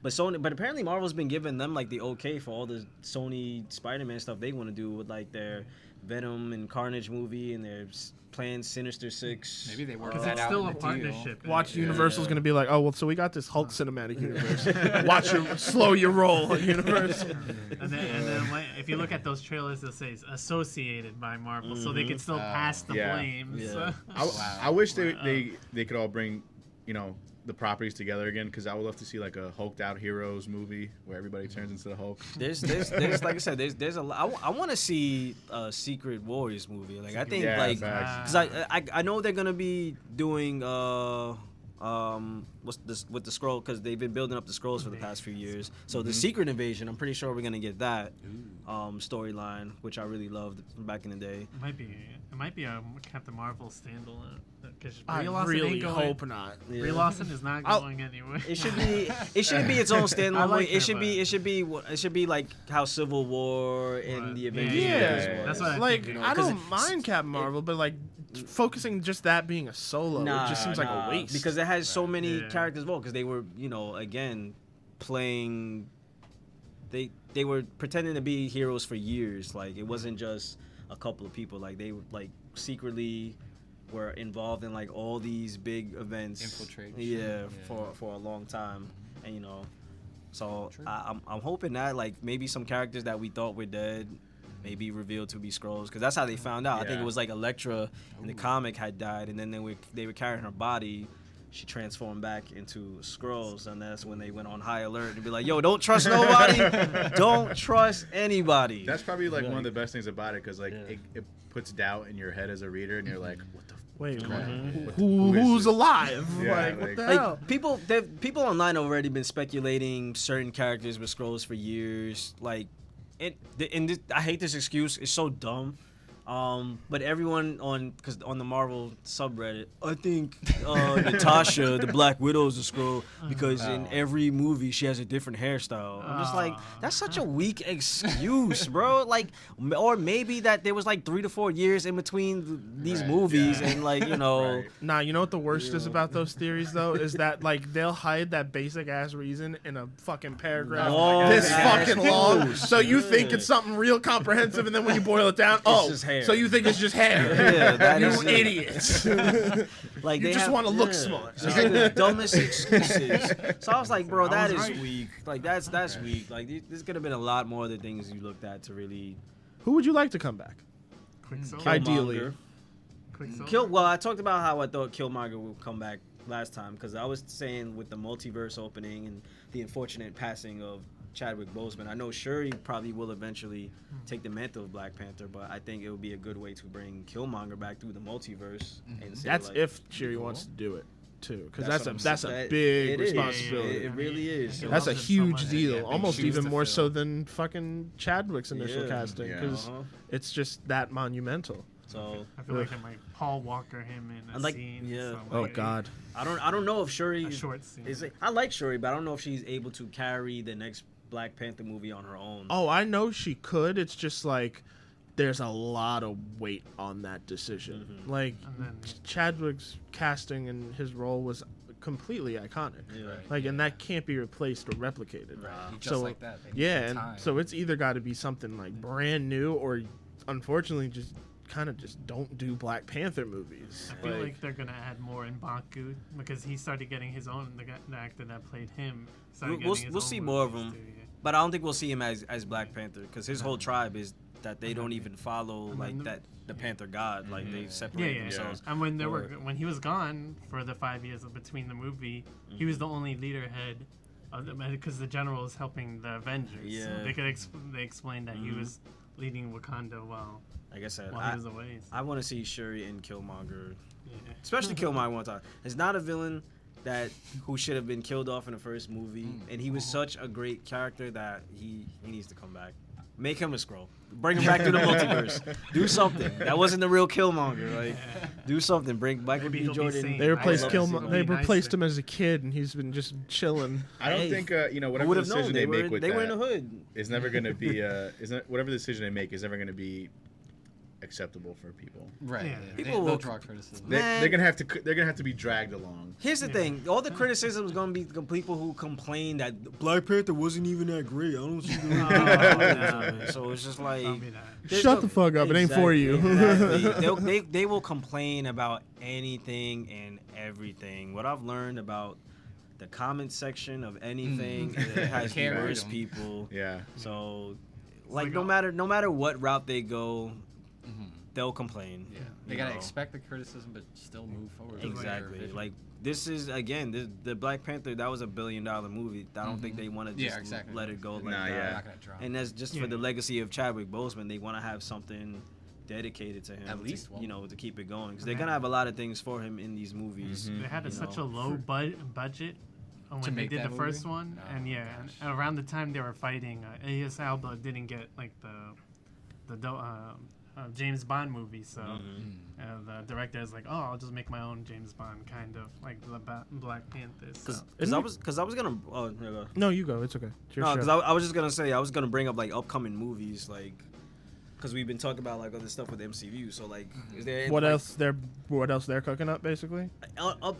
But apparently Marvel's been giving them like the okay for all the Sony Spider-Man stuff they want to do with like their Venom and Carnage movie and their planned Sinister Six. Maybe they work Because that it's out still in a the deal. partnership. Watch Yeah. Universal's gonna be like, oh well, so we got this Hulk cinematic universe. Watch your slow your roll, Universal. And then if you look at those trailers, they'll say it's associated by Marvel, so they can still pass the Yeah. blame. Yeah. So. I wish they could all bring, the properties together again, because I would love to see like a hulked out heroes movie where everybody turns into the Hulk. There's like I said, there's a lot. I want to see a Secret Warriors movie. Like I think Yeah, like facts. because I know they're gonna be doing what's this with the scroll, because they've been building up the scrolls for the past few years. So the Secret Invasion, I'm pretty sure we're gonna get that storyline, which I really loved back in the day. It might be a Captain Marvel standalone. Because I Brie Larson really ain't going. hope not. Yeah. Brie Larson is not going anywhere. It should be. It shouldn't be its own standalone. I like movie. It her, should be. but- It should be like how Civil War and Right. the Avengers. Yeah, movies yeah. was. That's what I Like, think, I 'cause don't mind Captain Marvel, but like focusing just that being a solo, it just seems like a waste. because it has so many Yeah. characters involved. Because they were, again, playing. They were pretending to be heroes for years. Like it wasn't just a couple of people. Like they like secretly were involved in like all these big events. Infiltrate. Yeah, Yeah. for a long time, and so I'm hoping that like maybe some characters that we thought were dead may be revealed to be Skrulls, because that's how they found out. I think Yeah. it was like Elektra in the comic had died, and then they were carrying her body. She transformed back into Skrulls, and that's when they went on high alert and be like, "Yo, don't trust nobody, don't trust anybody." That's probably like one of the best things about it, because like Yeah. it puts doubt in your head as a reader, and you're like, "What the? Wait, Who who's is this? alive? Yeah, like, what like- the Like hell? people online have already been speculating certain characters with Skrulls for years. Like, I hate this excuse. It's so dumb. But everyone on the Marvel subreddit, I think Natasha, the Black Widow, is a Skrull because in every movie she has a different hairstyle. I'm just like, that's such a weak excuse, bro. Like, or maybe that there was like 3 to 4 years in between these Right, movies, yeah. and like Right. Nah, you know what the worst is about those theories though is that like they'll hide that basic ass reason in a fucking paragraph Oh, this that's fucking long. true. So you think it's something real comprehensive, and then when you boil it down, just hair. so you think it's just hair? Yeah, that you is it. idiots! Like You they just have- wanna look yeah. smart. It's like the dumbest excuses. So I was like, bro, that is right. weak. Like that's weak. Like there's could have been a lot more other things you looked at to really Who would you like to come back? Quicksilver. Ideally. Killmonger. Quicksilver. Well, I talked about how I thought Killmonger would come back last time, because I was saying with the multiverse opening and the unfortunate passing of Chadwick Boseman, I know Shuri probably will eventually take the mantle of Black Panther, but I think it would be a good way to bring Killmonger back through the multiverse. And say, That's like, if Shuri wants to do it too, because That's that's what I'm a that- big it is. responsibility. It really is. He That's a loves it so huge much. deal, Yeah, big almost shoes even to more so fill. than fucking Chadwick's initial Yeah. casting, Yeah. because it's just that monumental. So I feel like I'm like Paul Walker him in a And, like, scene. yeah. so, Oh like, God. I don't know if Shuri A short scene. is. I like Shuri, but I don't know if she's able to carry the next Black Panther movie on her own. Oh, I know she could. It's just like there's a lot of weight on that decision. Mm-hmm. Like And then Chadwick's casting and his role was completely iconic. Yeah. Like, and that can't be replaced or replicated. Just So, like that. They need Yeah, some and time. so it's either got to be something like brand new, or unfortunately just kind of just don't do Black Panther movies. I feel like they're gonna add more in Baku because he started getting his own. The actor that played him started We'll getting his we'll own see more of movies him, too, yeah. but I don't think we'll see him as Black Panther, because his whole tribe is that they don't even follow And like then the- that the Panther God, like they Yeah, separate yeah. themselves. And when they were Or- when he was gone for the 5 years between the movie, he was the only leader head of because the general was helping the Avengers. Yeah. They explained that he was leading Wakanda while Like I said, he was away. So, I want to see Shuri and Killmonger, yeah. especially Killmonger one time. It's not a villain who should have been killed off in the first movie, and he was such a great character that he needs to come back. Make him a Skrull. Bring him back to the multiverse. Do something. That wasn't the real Killmonger. Like, do something. Bring Michael Maybe B. he'll be Jordan. sane. They replaced I would love to see Killmonger. him. They Be nice replaced to- him as a kid, and he's been just chilling. I don't Hey, think Who whatever would have known? decision they make with They were in that the hood. is never going to be whatever decision they make is never going to be acceptable for people. Right. Yeah. Yeah. People They'll will- draw criticism. Man. They're gonna have to be dragged along. Here's the thing: all the criticism is gonna be the people who complain that Black Panther wasn't even that great. I don't see the. So it's just like, I'll be that. there's Shut no- the fuck up. It ain't for you. Exactly. They will complain about anything and everything. What I've learned about the comment section of anything, it has the Can't read worst 'em. people. Yeah. So, like no a- matter what route they go, they'll complain. Yeah. They you gotta know. expect the criticism, but still move forward. with their Exactly. vision. Like this is again the Black Panther. That was $1 billion movie. I don't think they want to just Yeah, exactly. let it go like Nah, that. yeah. They're not gonna drop. And that's just Yeah. for the legacy of Chadwick Boseman. They want to have something dedicated to him, At least one. to keep it going, because they're gonna have a lot of things for him in these movies. Mhm. They had You such know. a low budget when they make did that the first movie? one, Oh, and yeah, and around the time they were fighting, AS Alba didn't get like the James Bond movie. So the director is like, oh, I'll just make my own James Bond, kind of like the Black Panther. Because I was gonna. Oh, there you go. No, you go. It's okay. It's your No, show. because I was just gonna say I was gonna bring up like upcoming movies, like because we've been talking about like other stuff with MCU. So like, is there What like, else they're cooking up, basically?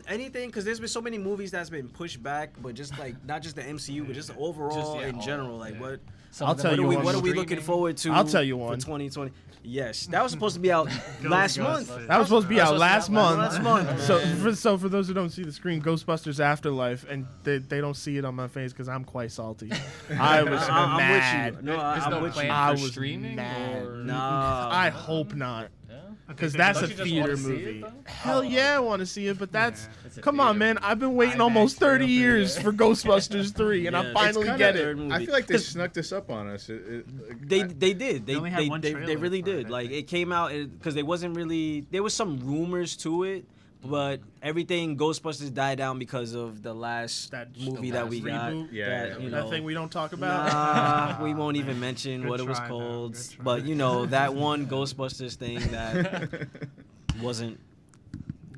anything? Because there's been so many movies that's been pushed back, but just like not just the MCU, but just overall in general. Like what? I'll tell you one. What are we looking forward to? I'll tell you one. For 2020. Yes, that was supposed to be out last month. That was supposed to be out last month. Last month. So for those who don't see the screen, Ghostbusters Afterlife, and they don't see it on my face because I'm quite salty. I was I'm mad. with you. No, There's I'm no with plan you. I for was streaming. mad. Or... Nah. I hope not. Yeah? Because so that's a don't you just theater wanna see movie. it, though? Hell yeah, I want to see it, but that's It's a come on, theater man. I've been waiting IMAX almost 30 real years theater. for Ghostbusters 3, and Yeah, I it's finally kinda- get third it. movie. I feel like they snuck this up on us. They did. only had one They trailer really for it, did. I Like think. it came out because there wasn't really there was some rumors to it, but everything Ghostbusters died down because of the last movie that we got. reboot, That, you that know, thing we don't talk about. Nah, we won't even mention Good what it was try, though. called. Good try. But you know that one Ghostbusters thing that wasn't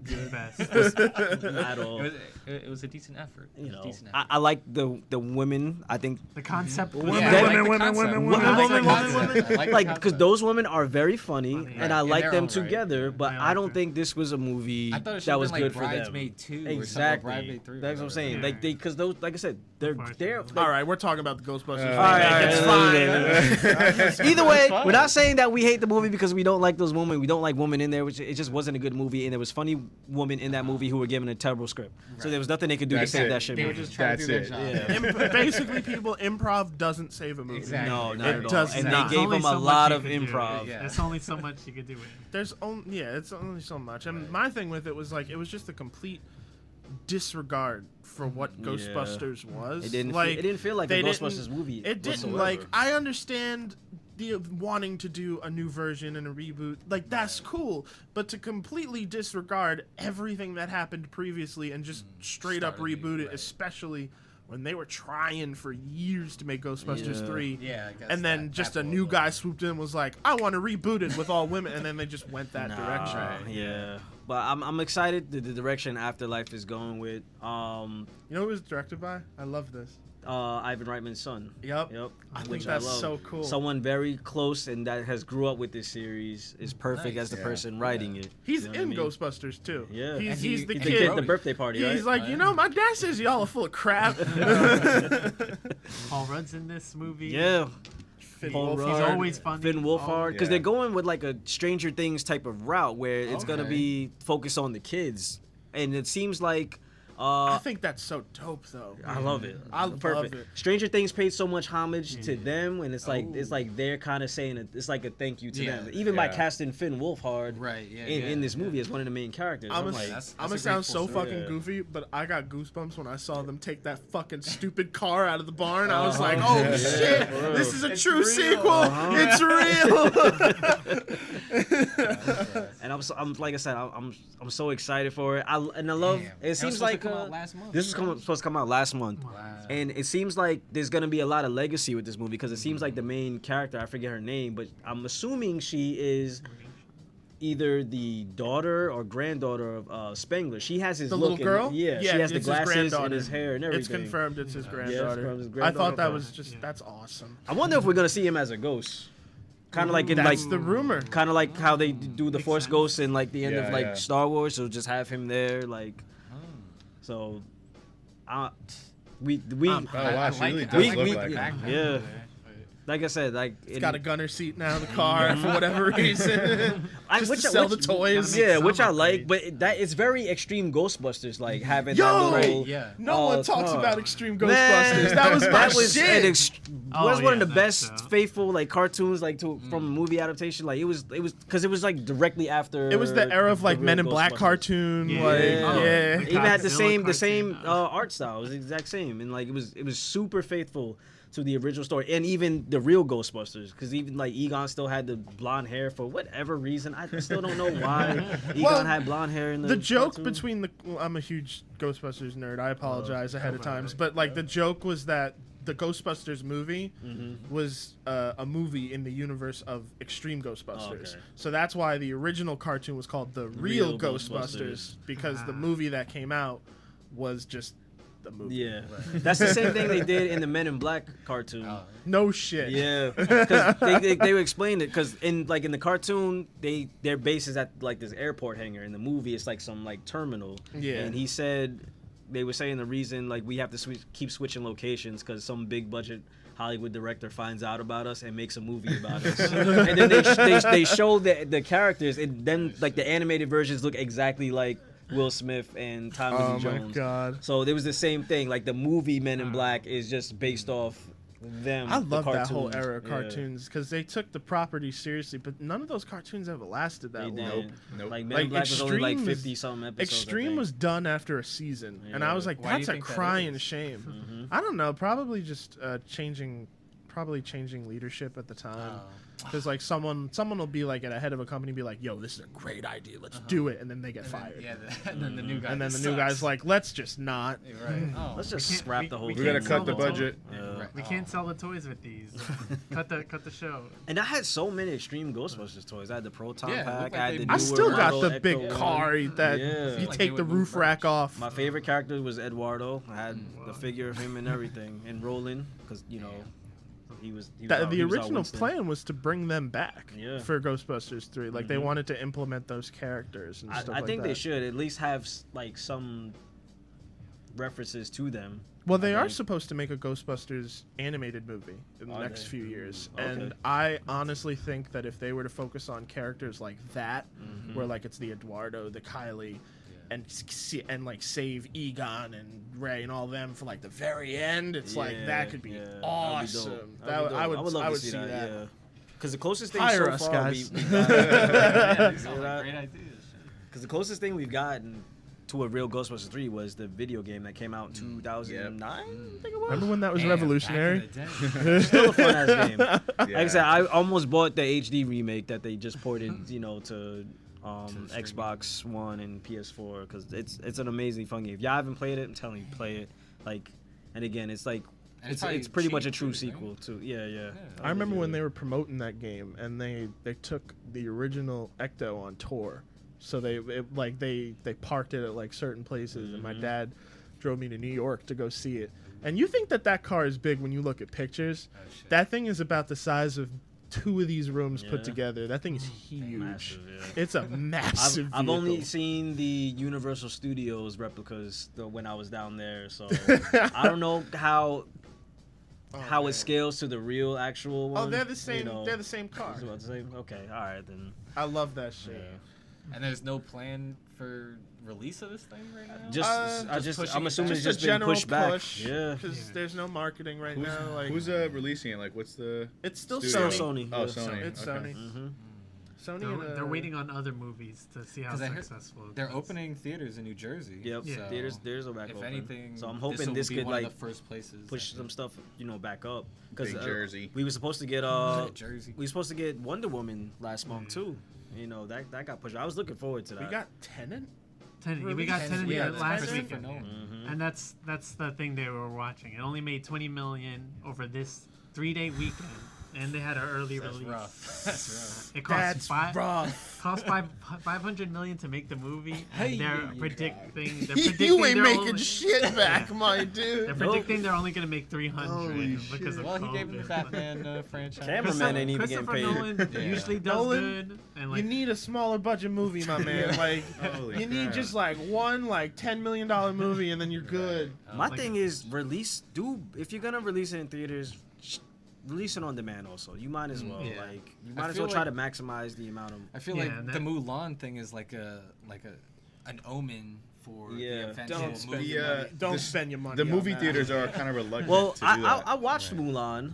The best. at all. It was a decent effort. It You was a know, decent I effort. like the women. I think The concept. Yeah, Women, I like women, the women, concept. women, women, I like women, the women, concept. women. I like the like because concept. those women are very funny, Funny, and yeah. I In like their them own right. together. But I I like don't them. think this was a movie I thought it should that have was been like good for them. Bridesmaid 2 or something. Exactly. Bridesmaid 3. That's what I'm saying. Yeah. Like because those, like I said, they're Unfortunately. All right, we're talking about the Ghostbusters. All right, it's fine. Either way, fine. we're not saying that we hate the movie because we don't like those women. We don't like women in there, which it just wasn't a good movie, and there was funny women in that movie who were given a terrible script. So there was nothing they could do That's to save it. that shit. They were movie. just trying to do their That's job. Yeah. Basically, people, improv doesn't save a movie. Exactly. No, not It at all. does And not. they gave Only him so a much lot you of could do. improv. Yeah. There's only so much you could do with it. It's only so much. And my thing with it was like it was just a complete disregard for what Ghostbusters was. It didn't. like It didn't feel like a they didn't- Ghostbusters movie. It didn't. whatsoever. Like I understand the wanting to do a new version and a reboot. Like that's cool, but to completely disregard everything that happened previously and just straight up Start anew, reboot it, right. especially when they were trying for years to make Ghostbusters Yeah. 3. Yeah, I guess And then just a new guy swooped in and was like, I want to reboot it with all women. And then they just went that direction. Yeah, but I'm excited the direction Afterlife is going with. You know who it was directed by? I love this. Ivan Reitman's son. Yep. Yep. I think which that's love. so cool. Someone very close and that has grew up with this series is perfect Nice. as the Yeah. person writing it. He's You know what I in mean? Ghostbusters too. Yeah. He's, And he's the The kid. kid, the birthday party, He's right? like, you know, my dad says y'all are full of crap. Paul Rudd's in this movie. Yeah. Finn Paul Wolfhard. He's Rudd, always funny. Finn Wolfhard, because Yeah. they're going with like a Stranger Things type of route where it's gonna Okay. be focused on the kids, and it seems like I think that's so dope, though. I love it. I love Perfect. it. Stranger Things paid so much homage to Yeah. them, and it's like they're kind of saying it's like a thank you to Yeah. them, even by Yeah. casting Finn Wolfhard Right, yeah. in this movie as one of the main characters. I'm I'm gonna like, that's a sound great so full fucking circle. goofy, but I got goosebumps when I saw them take that fucking stupid car out of the barn. I was like, Uh-huh. oh Yeah. shit, Bro. this is a It's true real. sequel. Uh-huh. It's real. and I'm like I said, I'm so excited for it. I love. Damn. It That seems was supposed like to come out last month. this was supposed to come out last month. Wow. And it seems like there's gonna be a lot of legacy with this movie because it seems like the main character, I forget her name, but I'm assuming she is either the daughter or granddaughter of Spengler. She has his The look little girl? yeah, she Yeah, has the it's his granddaughter and granddaughter. his hair and everything. It's confirmed it's his it's granddaughter. confirmed his I thought that granddaughter. was just Yeah. that's awesome. I wonder if we're gonna see him as a ghost, kind of like in That's like the rumor. kind of like how they do the Makes Force sense. Ghosts in like the end Yeah, of like yeah. Star Wars. So just have him there, like so. We Oh wow, she really does we- look we- like yeah. him. Yeah. Like I said, like It's got a gunner seat now in the car for whatever reason. Just to sell the toys. Gotta make Yeah, some which I like, upgrades. but that it's very extreme Ghostbusters, like having Yo! that little. Right, yeah. No one talks car. about Extreme Ghostbusters. Man, That was my an shit. was one of yeah, the best that's, faithful like cartoons like from a movie adaptation. Like it was because it was like directly after. It was the era of like the Men real in Black Ghostbusters. cartoon. Yeah. Like, Yeah. yeah. It even had the Godzilla same cartoon. art style. It was the exact same, and like it was super faithful to the original story, and even the real Ghostbusters, because even like Egon still had the blonde hair for whatever reason. I still don't know why Egon Well, had blonde hair in the. The joke cartoon. between the I'm a huge Ghostbusters nerd. I apologize ahead of times, but like the joke was that the Ghostbusters movie was a movie in the universe of Extreme Ghostbusters. Okay. So that's why the original cartoon was called The Real Ghostbusters, because the movie that came out was just the movie. Yeah, that's the same thing they did in the Men in Black cartoon. No shit. Yeah, because they explained it, because in the cartoon their base is at like this airport hangar. In the movie it's like some like terminal. Yeah. And he said they were saying the reason like we have to keep switching locations because some big budget Hollywood director finds out about us and makes a movie about us. And then they show the characters, and then like the animated versions look exactly like Will Smith and Tommy Lee Jones. Oh my god. So there was the same thing. Like the movie Men in Black is just based off them. I love that whole cartoons. era of Yeah. cartoons because they took the property seriously, but none of those cartoons ever lasted that They long. did. Nope. Like Men Like, in Black was only like Extreme is- 50 something episodes. I Extreme think. was done after a season, and I Yeah. was like, Why do you that's a think that crying is? shame. I don't know, probably just changing leadership at the time. Because like someone will be like at a head of a company, be like, "Yo, this is a great idea. Let's do it," and then they get fired. And then the new guy. And then the sucks. new guy's like, "Let's just not." Right. Oh. Let's just can't- scrap we- the whole we We thing. gotta can't cut the sell the budget. Yeah. We can't sell the toys with these. cut the show. And I had so many Extreme Ghostbusters toys. I had the Proton Yeah, it pack. looked like I had they the moved I newer still got model the big Ecto car one. that Yeah. you Like take they the would roof move rack off. My favorite character was Eduardo. I had the figure of him and everything, and Roland, because he was The our original Winston. plan was to bring them back Yeah. for Ghostbusters 3. Like they wanted to implement those characters and stuff I like think that. they should at least have like some references to them. Well, they I are think. supposed to make a Ghostbusters animated movie in the Are next they? few years, Okay. and I honestly think that if they were to focus on characters like that, where like it's the Eduardo, the Kylie, and like save Egon and Ray and all them for like the very end, it's like that could be awesome. I would love I to would see see that. Yeah. Because the closest thing Hire so us, far guys. we got, Yeah, these sound like great ideas. because the closest thing we've gotten to a real Ghostbusters 3 was the video game that came out in 2009. I think it was. Remember when that was Damn, revolutionary? back in the day. Still a fun ass game. Like I Yeah. said, I almost bought the HD remake that they just ported, to Xbox One and PS4, because it's an amazing fun game. If y'all haven't played it, I'm telling you, play it. Like, and again, it's like And it's probably pretty much a cheap, true too, sequel right? to yeah. I remember when they were promoting that game, and they took the original Ecto on tour. So they parked it at like certain places, and my dad drove me to New York to go see it. And you think that car is big when you look at pictures? Oh, shit. That thing is about the size of 2 of these rooms put Yeah. together. That thing is huge. Massive, yeah. It's a massive. I've only vehicle. seen the Universal Studios replicas when I was down there, so I don't know how man. it scales to the real actual one. Oh, they're the same. You know. They're the same car. I was about to say, okay, all right then. I love that shit. Yeah. And there's no plan for release of this thing right now. I'm assuming it's just been general pushed back. push, Yeah. because Yeah. there's no marketing right now. Like Who's releasing it? Like, what's the? it's still studio? Sony. Sony. Oh, yeah. Sony. It's Okay. Sony. Mm-hmm. Sony. They're waiting on other movies to see how 'Cause I heard successful. it They're is. opening theaters in New Jersey. Yep. Yeah. Theaters are back If open. anything, So I'm hoping this'll this be could one like of the first places push that some stuff, back up. Because Big Jersey. we were supposed to get Jersey. we were supposed to get Wonder Woman last month too. That got pushed. I was looking forward to that. We got Tenet. We got Release? 10 Yeah, last Christopher weekend. Nolan. Mhm. And that's the thing they were watching. It only made 20 million over this 3-day weekend, and they had an early That's release. rough. That's rough. It cost That's rough. cost 500 million to make the movie. And Hey, they're you predicting. They're You predicting ain't they're making only, shit back, my They're dude. predicting they're only gonna make 300 Holy because shit. of Well, he gave him the COVID. Batman franchise. Cameraman ain't even getting Christopher paid. Nolan Yeah. usually does Nolan, good, and like You need a smaller budget movie, my man. Like Holy you need crap. just like one $10 million movie, and then you're good. My like- thing is if you're gonna release it in theaters, release it on demand also. You might as well. Yeah. Like you I might as feel well try like- to maximize the amount of I feel Yeah, like and the that- Mulan thing is like an omen for Yeah. the eventual Don't spend movie. your money. Don't spend your money. The on movie that. theaters are kind of reluctant Well, to do I that. watched Mulan,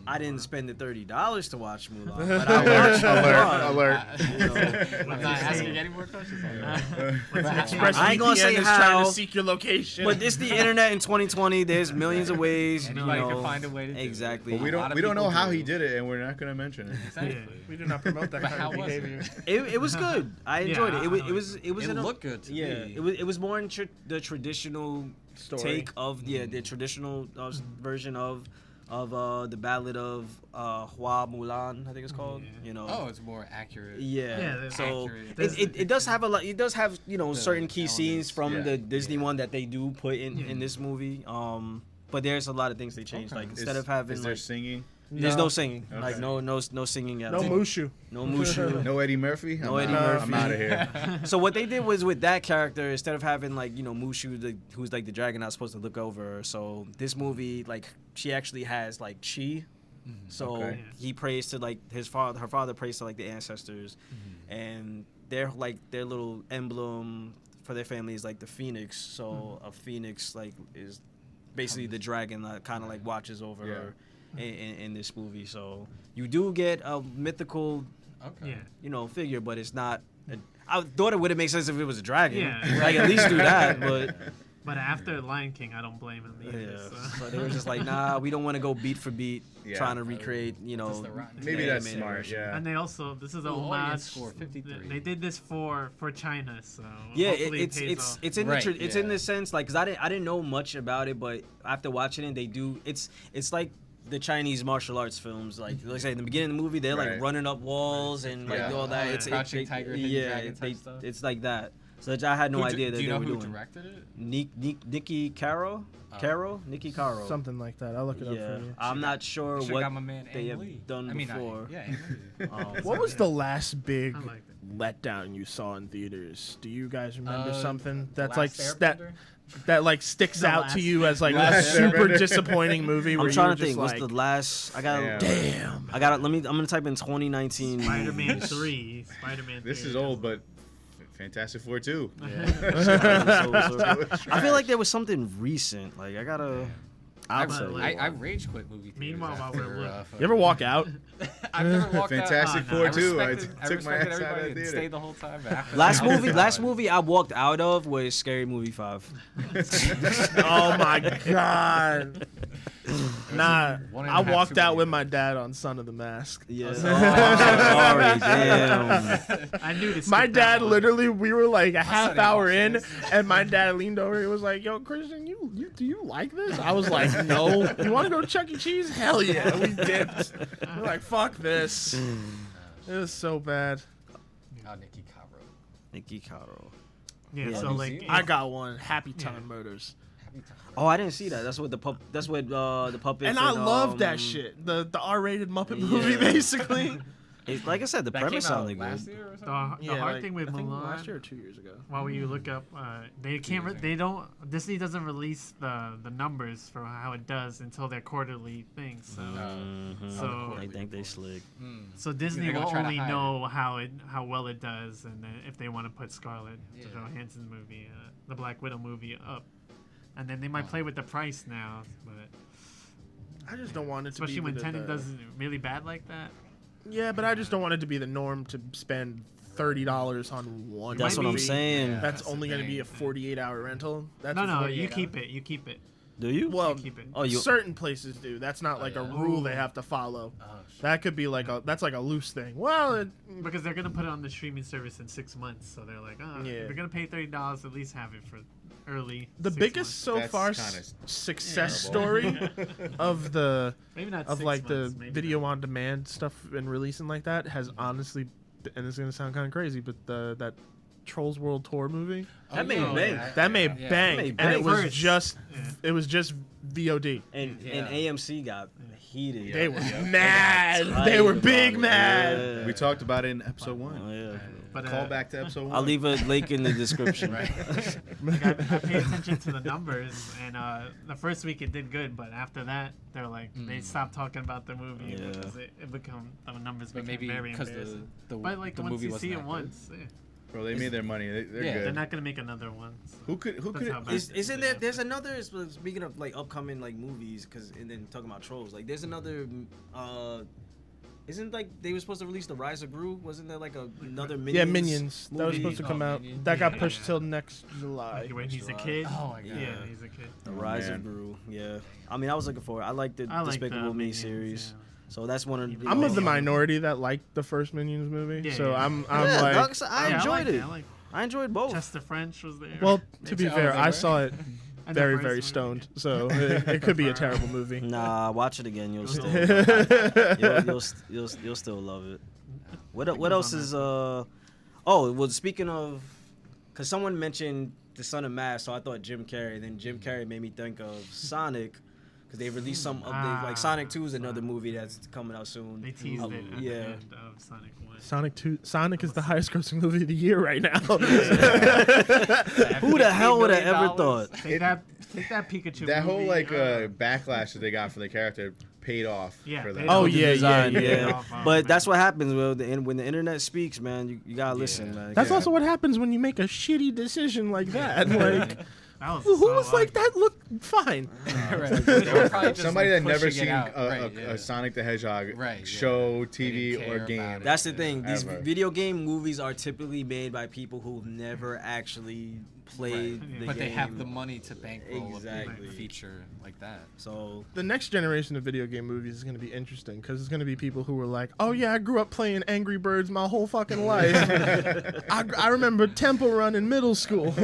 I didn't spend the $30 to watch Mulan, but I watched Mulan. Alert. I'm not asking any more questions. I ain't gonna say is how, trying to seek your location. but it's the internet in 2020. There's millions of ways. Anybody can find a way to do it. Exactly. But we don't know how he did it, and we're not gonna mention it. Exactly. we do not promote that But kind how of was it? behavior. It was good. I enjoyed it. It was It in a, looked good to yeah. me. It was more in the traditional Story. take of the traditional version of the Ballad of Hua Mulan, I think it's called. Yeah. You know. Oh, it's more accurate. Yeah. So accurate. it does have a lot. It does have certain key elements. scenes from Yeah. the Disney one that they do put in this movie. But there's a lot of things they changed. Okay. Like instead of having is there like singing? there's no singing. Okay. Like no singing at No all. Mushu. No Mushu. No Eddie Murphy. No I'm Eddie out. Murphy. I'm out of here. So what they did was with that character, instead of having like Mushu, who's like the dragon not supposed to look over her. So this movie, like she actually has like chi. So Okay. he prays to like her father prays to like the ancestors, and their little emblem for their family is like the phoenix. So a phoenix like is basically the dragon that kind of like watches over her in this movie. So you do get a mythical Okay. figure, but it's not. I thought it would have made sense if it was a dragon. Yeah. Like at least do that, but But after Lion King, I don't blame him either. yeah. So. So they were just like, nah, we don't want to go beat for beat, Yeah. trying to recreate, Just the rotten Maybe Yeah, that's man, smart. version. Yeah. And they also, this is a Ooh, audience homage. score, 53. They did this for China, so Yeah, hopefully it's it pays it's off. it's in Right, it's in yeah. the sense like, cause I didn't know much about it, but after watching it, they do. It's like the Chinese martial arts films. Like I say in the beginning of the movie, they're like Right. running up walls and like Yeah. all that. Oh, It's yeah. Crouching Tiger, Hidden Dragon type stuff? it's like that. So I had no idea that Do you they know were who doing. directed it? Nikki Caro, Nikki Caro. Something like that. I'll look it up Yeah, for you. I'm not sure Should've what got my man they Ang have Lee. done I mean, before. Ang Lee. What was the last big I liked it. letdown you saw in theaters? Do you guys remember The something that's Last like that Airbender? that like sticks The out Last- to you as like a Last super Airbender. disappointing movie? Where I'm trying you to were think. just What's like, the last? I got. damn. I got. I'm gonna type in 2019. Spider-Man 3. Spider-Man 3. This is old, but Fantastic Four 2. I feel like there was something recent. Like I gotta. I like- rage quit movie theaters. Meanwhile, while after, we're looking- You ever walk out? I've never walked out. Fantastic no, Four I 2. I respected took my ass out everybody of the and theater. stayed the whole time. But after Last that, I was movie. done. Last movie I walked out of was Scary Movie 5. Oh my god. Nah, One and a I half walked too out many. with my dad on Son of the Mask. Yeah. Oh, sorry. Damn. I knew to skip My that dad one. literally, we were like a half son hour ain't in, watching and my dad leaned over. He was like, "Yo, Christian, you do you like this?" I was like, "No." You want to go to Chuck E. Cheese? Hell yeah, we dipped. We're like, "Fuck this." It was so bad. Oh, Nikki Caro. Nikki Caro. Yeah, Yeah. so Have you like seen it? I got one. Happy Time Yeah. Murders. Happy Time. Oh, I didn't see that. That's what the puppets. And I love that shit. The R-rated Muppet movie, Yeah. basically. Like I said, the That premise came out sounded last good. year or the, something? the hard like, thing with I think Mulan, last year or 2 years ago. while you look up, they can't. They don't. Disney doesn't release the numbers for how it does until their quarterly things. So So- I think they slick. so Disney They're gonna will try to only hide know how well it does, and then if they want to put Scarlett Yeah. Johansson's movie, the Black Widow movie, up, and then they might play with the price now, but I just don't want it to especially be when the- Tenet the- does it really bad like that. Yeah, but I just don't want it to be the norm to spend $30 on one. That's what I'm movie. saying. Yeah. That's That's only the going to be a thing. 48-hour rental. That's No, a no, 48 you hour. keep it. You keep it. Do you? Well, You keep it. Oh, you. certain places do. That's not like a yeah. rule they have to follow. Oh, shit. That could be like that's like a loose thing. Well, Because they're gonna put it on the streaming service in 6 months, so they're like, oh, Yeah. if you're gonna pay $30, at least have it for early. the 6 biggest months. so That's far kinda success terrible. story of the Maybe not of 6 like months, the maybe video not. on demand stuff and releasing like that has honestly, and it's gonna sound kind of crazy, but that Trolls World Tour movie That made yeah. bang. Yeah. that made Yeah. bang, That made and bang. it was First. just Yeah. VOD. And Yeah. AMC got heated. They were Yeah. mad. Tight They were about big it. mad. Yeah. We talked about it in episode Oh, 1. yeah. But Call back to episode 1. I'll leave a link in the description. Like, I pay attention to the numbers, and the first week it did good, but after that, they're like they stopped talking about the movie Yeah. because it become the numbers But became maybe very because embarrassing. the But like the once movie you wasn't see it that good. once, yeah. Bro, they made their money. They're Yeah. good. They're not gonna make another one. Who could? That's how bad Isn't they there? are. There's another. Speaking of like upcoming like movies, and then talking about trolls. Like there's another. Isn't like they were supposed to release the Rise of Gru? Wasn't there like another Minions? Yeah, Minions. That was movie? supposed to come out. Minions. That got Yeah, pushed yeah. till next July. Like when he's a July. kid. Oh my god. Yeah, he's a kid. The Rise man. of Gru. Yeah. I mean, I was looking for it. I like the I like Despicable the Me Minions, series. yeah. So that's one of the. I'm of the Yeah. minority that liked the first Minions movie, Yeah, so yeah. I'm Yeah, like, dog, so I Yeah, enjoyed liked it. I like I enjoyed both. Chester French was there. well, to be Oh, fair, they I were? saw it And the very, first very one. stoned, so it could be a terrible movie. Nah, watch it again. You'll still. You'll still love it. What think what it was else on is Netflix. Oh, well, speaking of, because someone mentioned the Son of Mask, so I thought Jim Carrey. Then Jim Carrey made me think of Sonic, because they released some update. Like Sonic 2 is another movie that's coming out soon. They teased it at Yeah. the end of Sonic 1. Sonic is the highest grossing movie of the year right now. Who the hell would have $15 ever million? thought? Take that Pikachu. That whole movie, like backlash that they got for the character paid off. Yeah, For paid that. Oh, off. yeah, Design, yeah. But that's what happens, Will. When the internet speaks, man, you gotta listen, Yeah. man. That's Yeah. also what happens when you make a shitty decision like that. Like, That was who so was like ugly. that? Look fine. Right. They were probably just, Somebody like, that never pushing it seen out. a, Right, a yeah. Sonic the Hedgehog Right, yeah. show, They TV, didn't or care game. about it. That's the thing. These Ever. video game movies are typically made by people who've never actually played Right. the But game. they have the money to bankroll Exactly. a big feature like that. So The next generation of video game movies is going to be interesting because it's going to be people who were like, "Oh yeah, I grew up playing Angry Birds my whole fucking life. I remember Temple Run in middle school."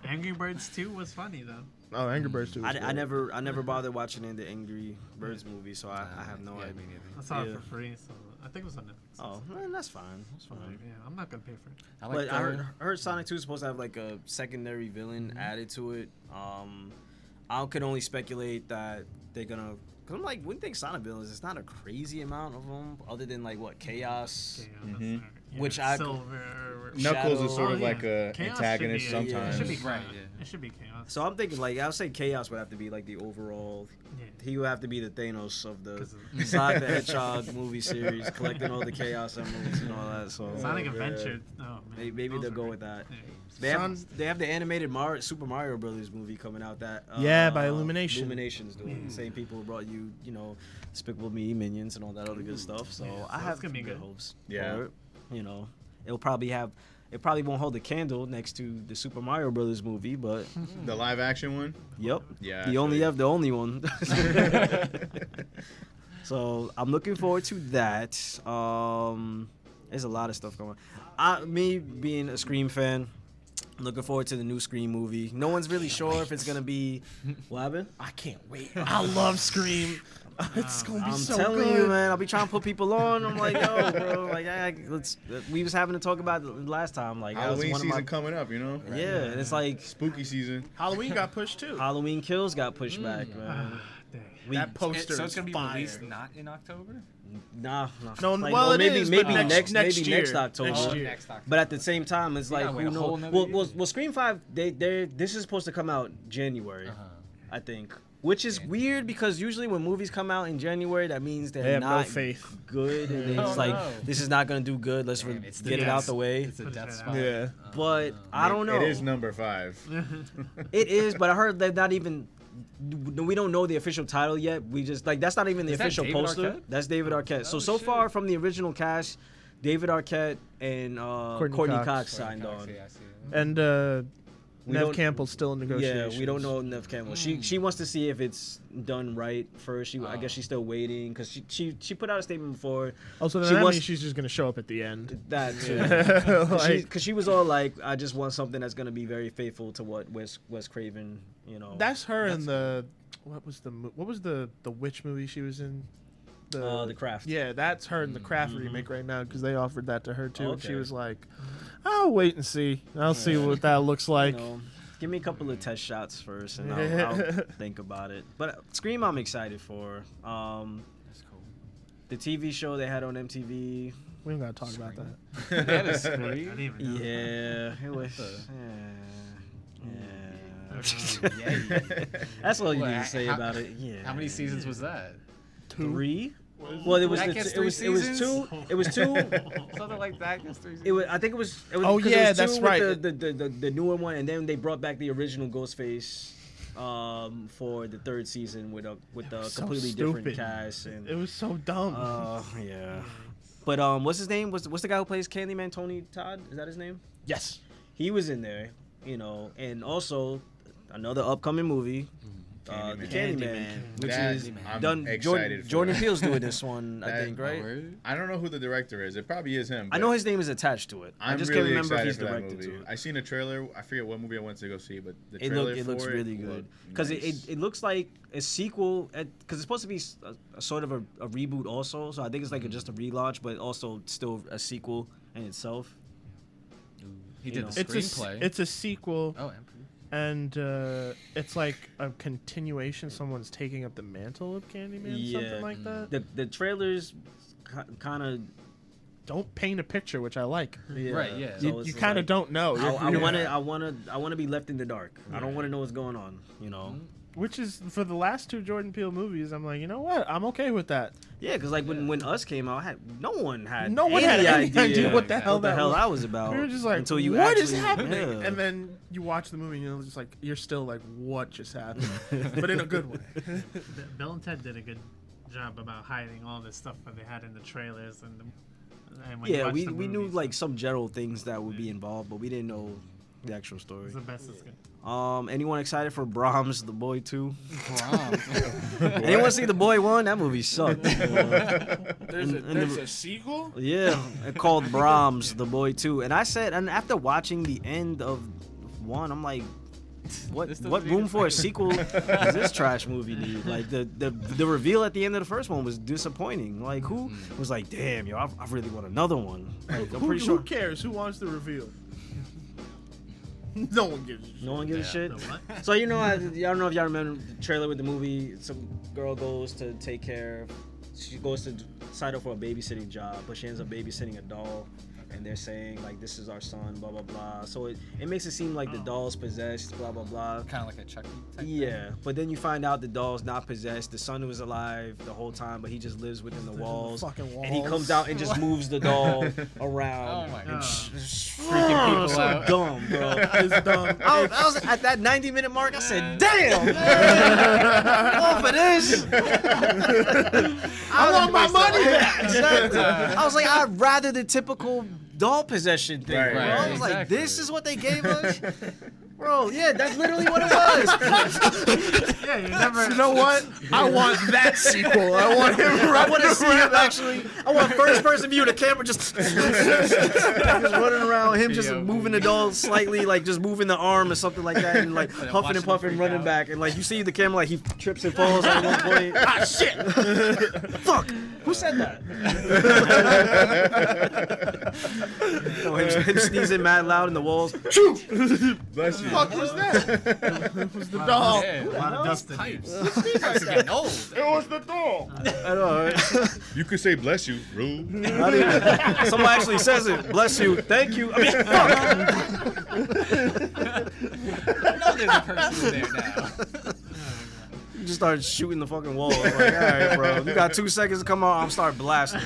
Angry Birds 2 was funny though. Oh, Angry Birds 2. I never bothered watching the Angry Birds movie, so I have no Yeah, idea. me neither. I saw Yeah. it for free, so I think it was on Netflix. Oh, man, that's fine. That's fine. Yeah, I'm not gonna pay for it. I like But I heard Sonic 2 is supposed to have like a secondary villain added to it. I could only speculate that they're gonna. Cause I'm like, wouldn't think Sonic villains. It's not a crazy amount of them, other than like what Chaos. Okay, Mhm. Which I- Silver. Knuckles is sort Oh, of like a Chaos antagonist should be, sometimes. It should be Right, chaos. yeah. It should be chaos. So I'm thinking like I'll say Chaos would have to be like the overall. Yeah. He would have to be the Thanos of the 'Cause Sonic the Hedgehog movie series, collecting all the Chaos emeralds and all that. So Sonic Oh, man. Adventure. Oh man. maybe those they'll are go great. with that. Yeah. They have the animated Super Mario Brothers movie coming out that Yeah, by Illumination. Illumination's doing the same people who brought you Despicable Me, Minions, and all that other good stuff. So Yeah, so I it's have gonna be good good. hopes. Yeah. for it. It probably won't hold a candle next to the Super Mario Brothers movie, but The live action one. yep, Yeah. the only one. So I'm looking forward to that. There's a lot of stuff going on. Me being a Scream fan, I'm looking forward to the new Scream movie. No one's really sure if it's gonna be. What happened? I can't wait. I love Scream. It's gonna be I'm so telling good. you, man. I'll be trying to put people on. I'm like, yo, bro. Like, we was having to talk about it last time. Like, that was Halloween one season of my. coming up, you know. Yeah, and it's like Spooky season. Halloween got pushed too. Halloween Kills got pushed back, man. Ah, dang. That poster. So it's gonna be is fire. released not in October? Nah. No, Like, well, it maybe is, but maybe next next maybe year. next October. Next year. Next October. But at the same time, it's You like gotta wait who a whole knows? nother year. Well, Scream 5, this is supposed to come out January, I think, which is weird because usually when movies come out in January, that means they're They have no not faith. good, and Oh, it's like no. this is not gonna do good. Let's Damn, it's get the it out death. the way. It's a Push death it spot. out. Yeah. But I don't know. It is number 5. It is, but I heard they're not even. We don't know the official title yet. We just like that's not even the Is that official David poster. Arquette? That's David Arquette. Oh, So shit. far from the original cast, David Arquette and Courtney Cox. Cox signed Cox, on. yeah, I see it. And We Nev don't- Campbell's still in negotiations. Yeah, we don't know Nev Campbell. She wants to see if it's done right first. I guess she's still waiting because she put out a statement before Also, She that wants- means she's just gonna show up at the end. that too. Like, Because she was all like, I just want something that's gonna be very faithful to what Wes Craven, that's her in the what was the witch movie she was in? The Craft. Yeah, that's her in the Craft remake right now because they offered that to her too, and she Okay. was like, "I'll wait and see. I'll see what that looks like." Give me a couple of test shots first, and I'll think about it. But Scream, I'm excited for. That's cool. The TV show they had on MTV. We don't gotta talk about that. That is I Scream. didn't even know. Yeah, it was. Yeah. That's all you Well, need to say how- about it. Yeah. How many seasons was that? 3? Well, it was That the, gets it three was it was seasons? two. It was two. Something like that gets 3 seasons. It was. I think it was. It was Oh, 'cause yeah, it was that's two right. With the newer one, and then they brought back the original Ghostface. For the third season with a so completely stupid. different cast and It was so dumb. yeah. But what's his name? What's the guy who plays Candyman? Tony Todd? Is that his name? Yes. He was in there, and also another upcoming movie, the Candyman, which That is I'm done. excited for Jordan that. Peele's doing this one, I That- think, right? I don't know who the director is. It probably is him. I know his name is attached to it. I I'm just really can't remember if excited he's for that directed movie. to it. I seen a trailer. I forget what movie I went to go see, but the It trailer looks for really good looked because nice. it looks like a sequel because it's supposed to be a sort of a reboot also. So I think it's like just a relaunch, but also still a sequel in itself. He did know. the screenplay. It's a sequel, Oh, and it's like a continuation. Someone's taking up the mantle of Candyman, something like that. The trailers kind of Don't paint a picture, which I like. Right, yeah. You, you kind of don't know. I want to be left in the dark. I don't want to know what's going on. You know. Which is for the last two Jordan Peele movies. I'm like, you know what? I'm okay with that. Yeah, because like when Us came out, no one had any idea what the hell that was about. We were just like, until you what actually, is happening? yeah. And then you watch the movie, and you're just like, you're still like, what just happened? But in a good way. Bill and Ted did a good job about hiding all this stuff that they had in the trailers and when you Yeah, watch we the knew movies, like some general things that would be involved, but we didn't know the actual story. it's the best it's good. Anyone excited for Brahms the Boy 2? Brahms. Anyone see the Boy 1? That movie sucked. There's a sequel? Yeah, called Brahms the Boy 2. And I said, and after watching the end of 1, I'm like, what This doesn't room even- for a sequel does this trash movie need? Like the reveal at the end of the first one was disappointing. Like who was like, damn, yo, I really want another one. Like, I'm pretty Who sure cares? Who wants the reveal? No one gives a shit. no one gives a shit. The what? So I don't know if y'all remember the trailer with the movie. Some girl goes to take care. She goes to sign up for a babysitting job, but she ends up babysitting a doll. And they're saying like this is our son, blah blah blah. So it makes it seem like the doll's possessed, blah blah blah. Kind of like a Chucky type Yeah, but then you find out the doll's not possessed. The son was alive the whole time, but he just lives within the walls. fucking And he walls. comes out and just moves the doll around. Oh my god. Freaking people so out. Dumb, bro. It's dumb. I was at that 90-minute mark. I said, "Damn, all for this." I want my money back. Exactly. I was like, I'd rather the typical doll possession thing. Right, bro. right, I was like, exactly. this is what they gave us, bro. Yeah, that's literally what it was. Yeah, you never. You know what? I want that sequel. I want him I running want to see him around. actually. I want first person view. The camera just running around. Him just moving the doll slightly, like just moving the arm or something like that, and like then huffing watching and him puffing, freak running out. back, and like you see the camera like he trips and falls at one point. Ah, shit. Fuck! Who said that? Oh, him sneezing mad loud in the walls. Bless you. Fuck was that? It was the doll. Yeah, A lot of dust in here. pipes. These pipes are getting old. It was the doll. I know, right? You could say bless you, rude. Not even- Someone actually says it. Bless you. Thank you. I mean, fuck. I know there's a person in there now. You just start shooting the fucking wall. I'm like, all right, bro. You got 2 seconds to come out. I'm start blasting.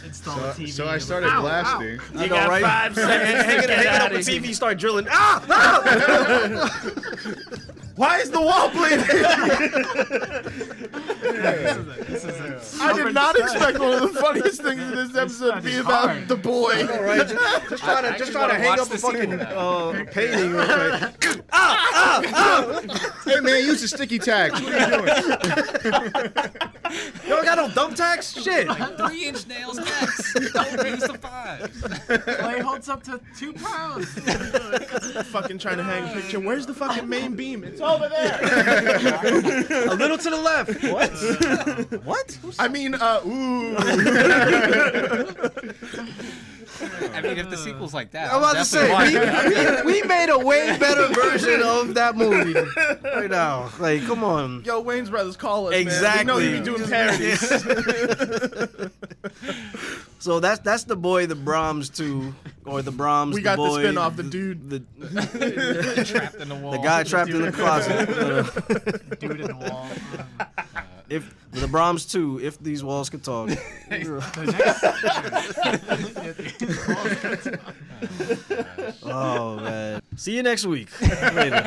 Install a TV. So I started blasting. I know, right? 5 seconds. Hanging up the TV, start drilling. Ah! Ah! Why is the wall bleeding? This is I did not expect one of the funniest things in this episode to be about hard. the boy. All right, just try to wanna hang watch up a the fucking sequel painting real quick. Hey man, use a sticky tag. What are you doing? You don't got no thumbtacks? Shit. 3-inch nails max. Don't use the 5. Clay holds up to 2 pounds. Fucking trying to hang a picture. Where's the fucking main beam? It's over there. A little to the left. What? What? I mean, ooh. I mean, if the sequel's like that, I'm about to say, we made a way better version of that movie right now. Like, come on. Yo, Wayne's Brothers, call us. Exactly. Man. We know you be doing parodies. So that's the boy, the Brahms 2, or the Brahms. We the got boy, the spinoff, the dude. trapped in the wall. The guy trapped in the closet. Dude in the wall. If the Brahms 2, if these walls could talk. Oh man. See you next week. Later.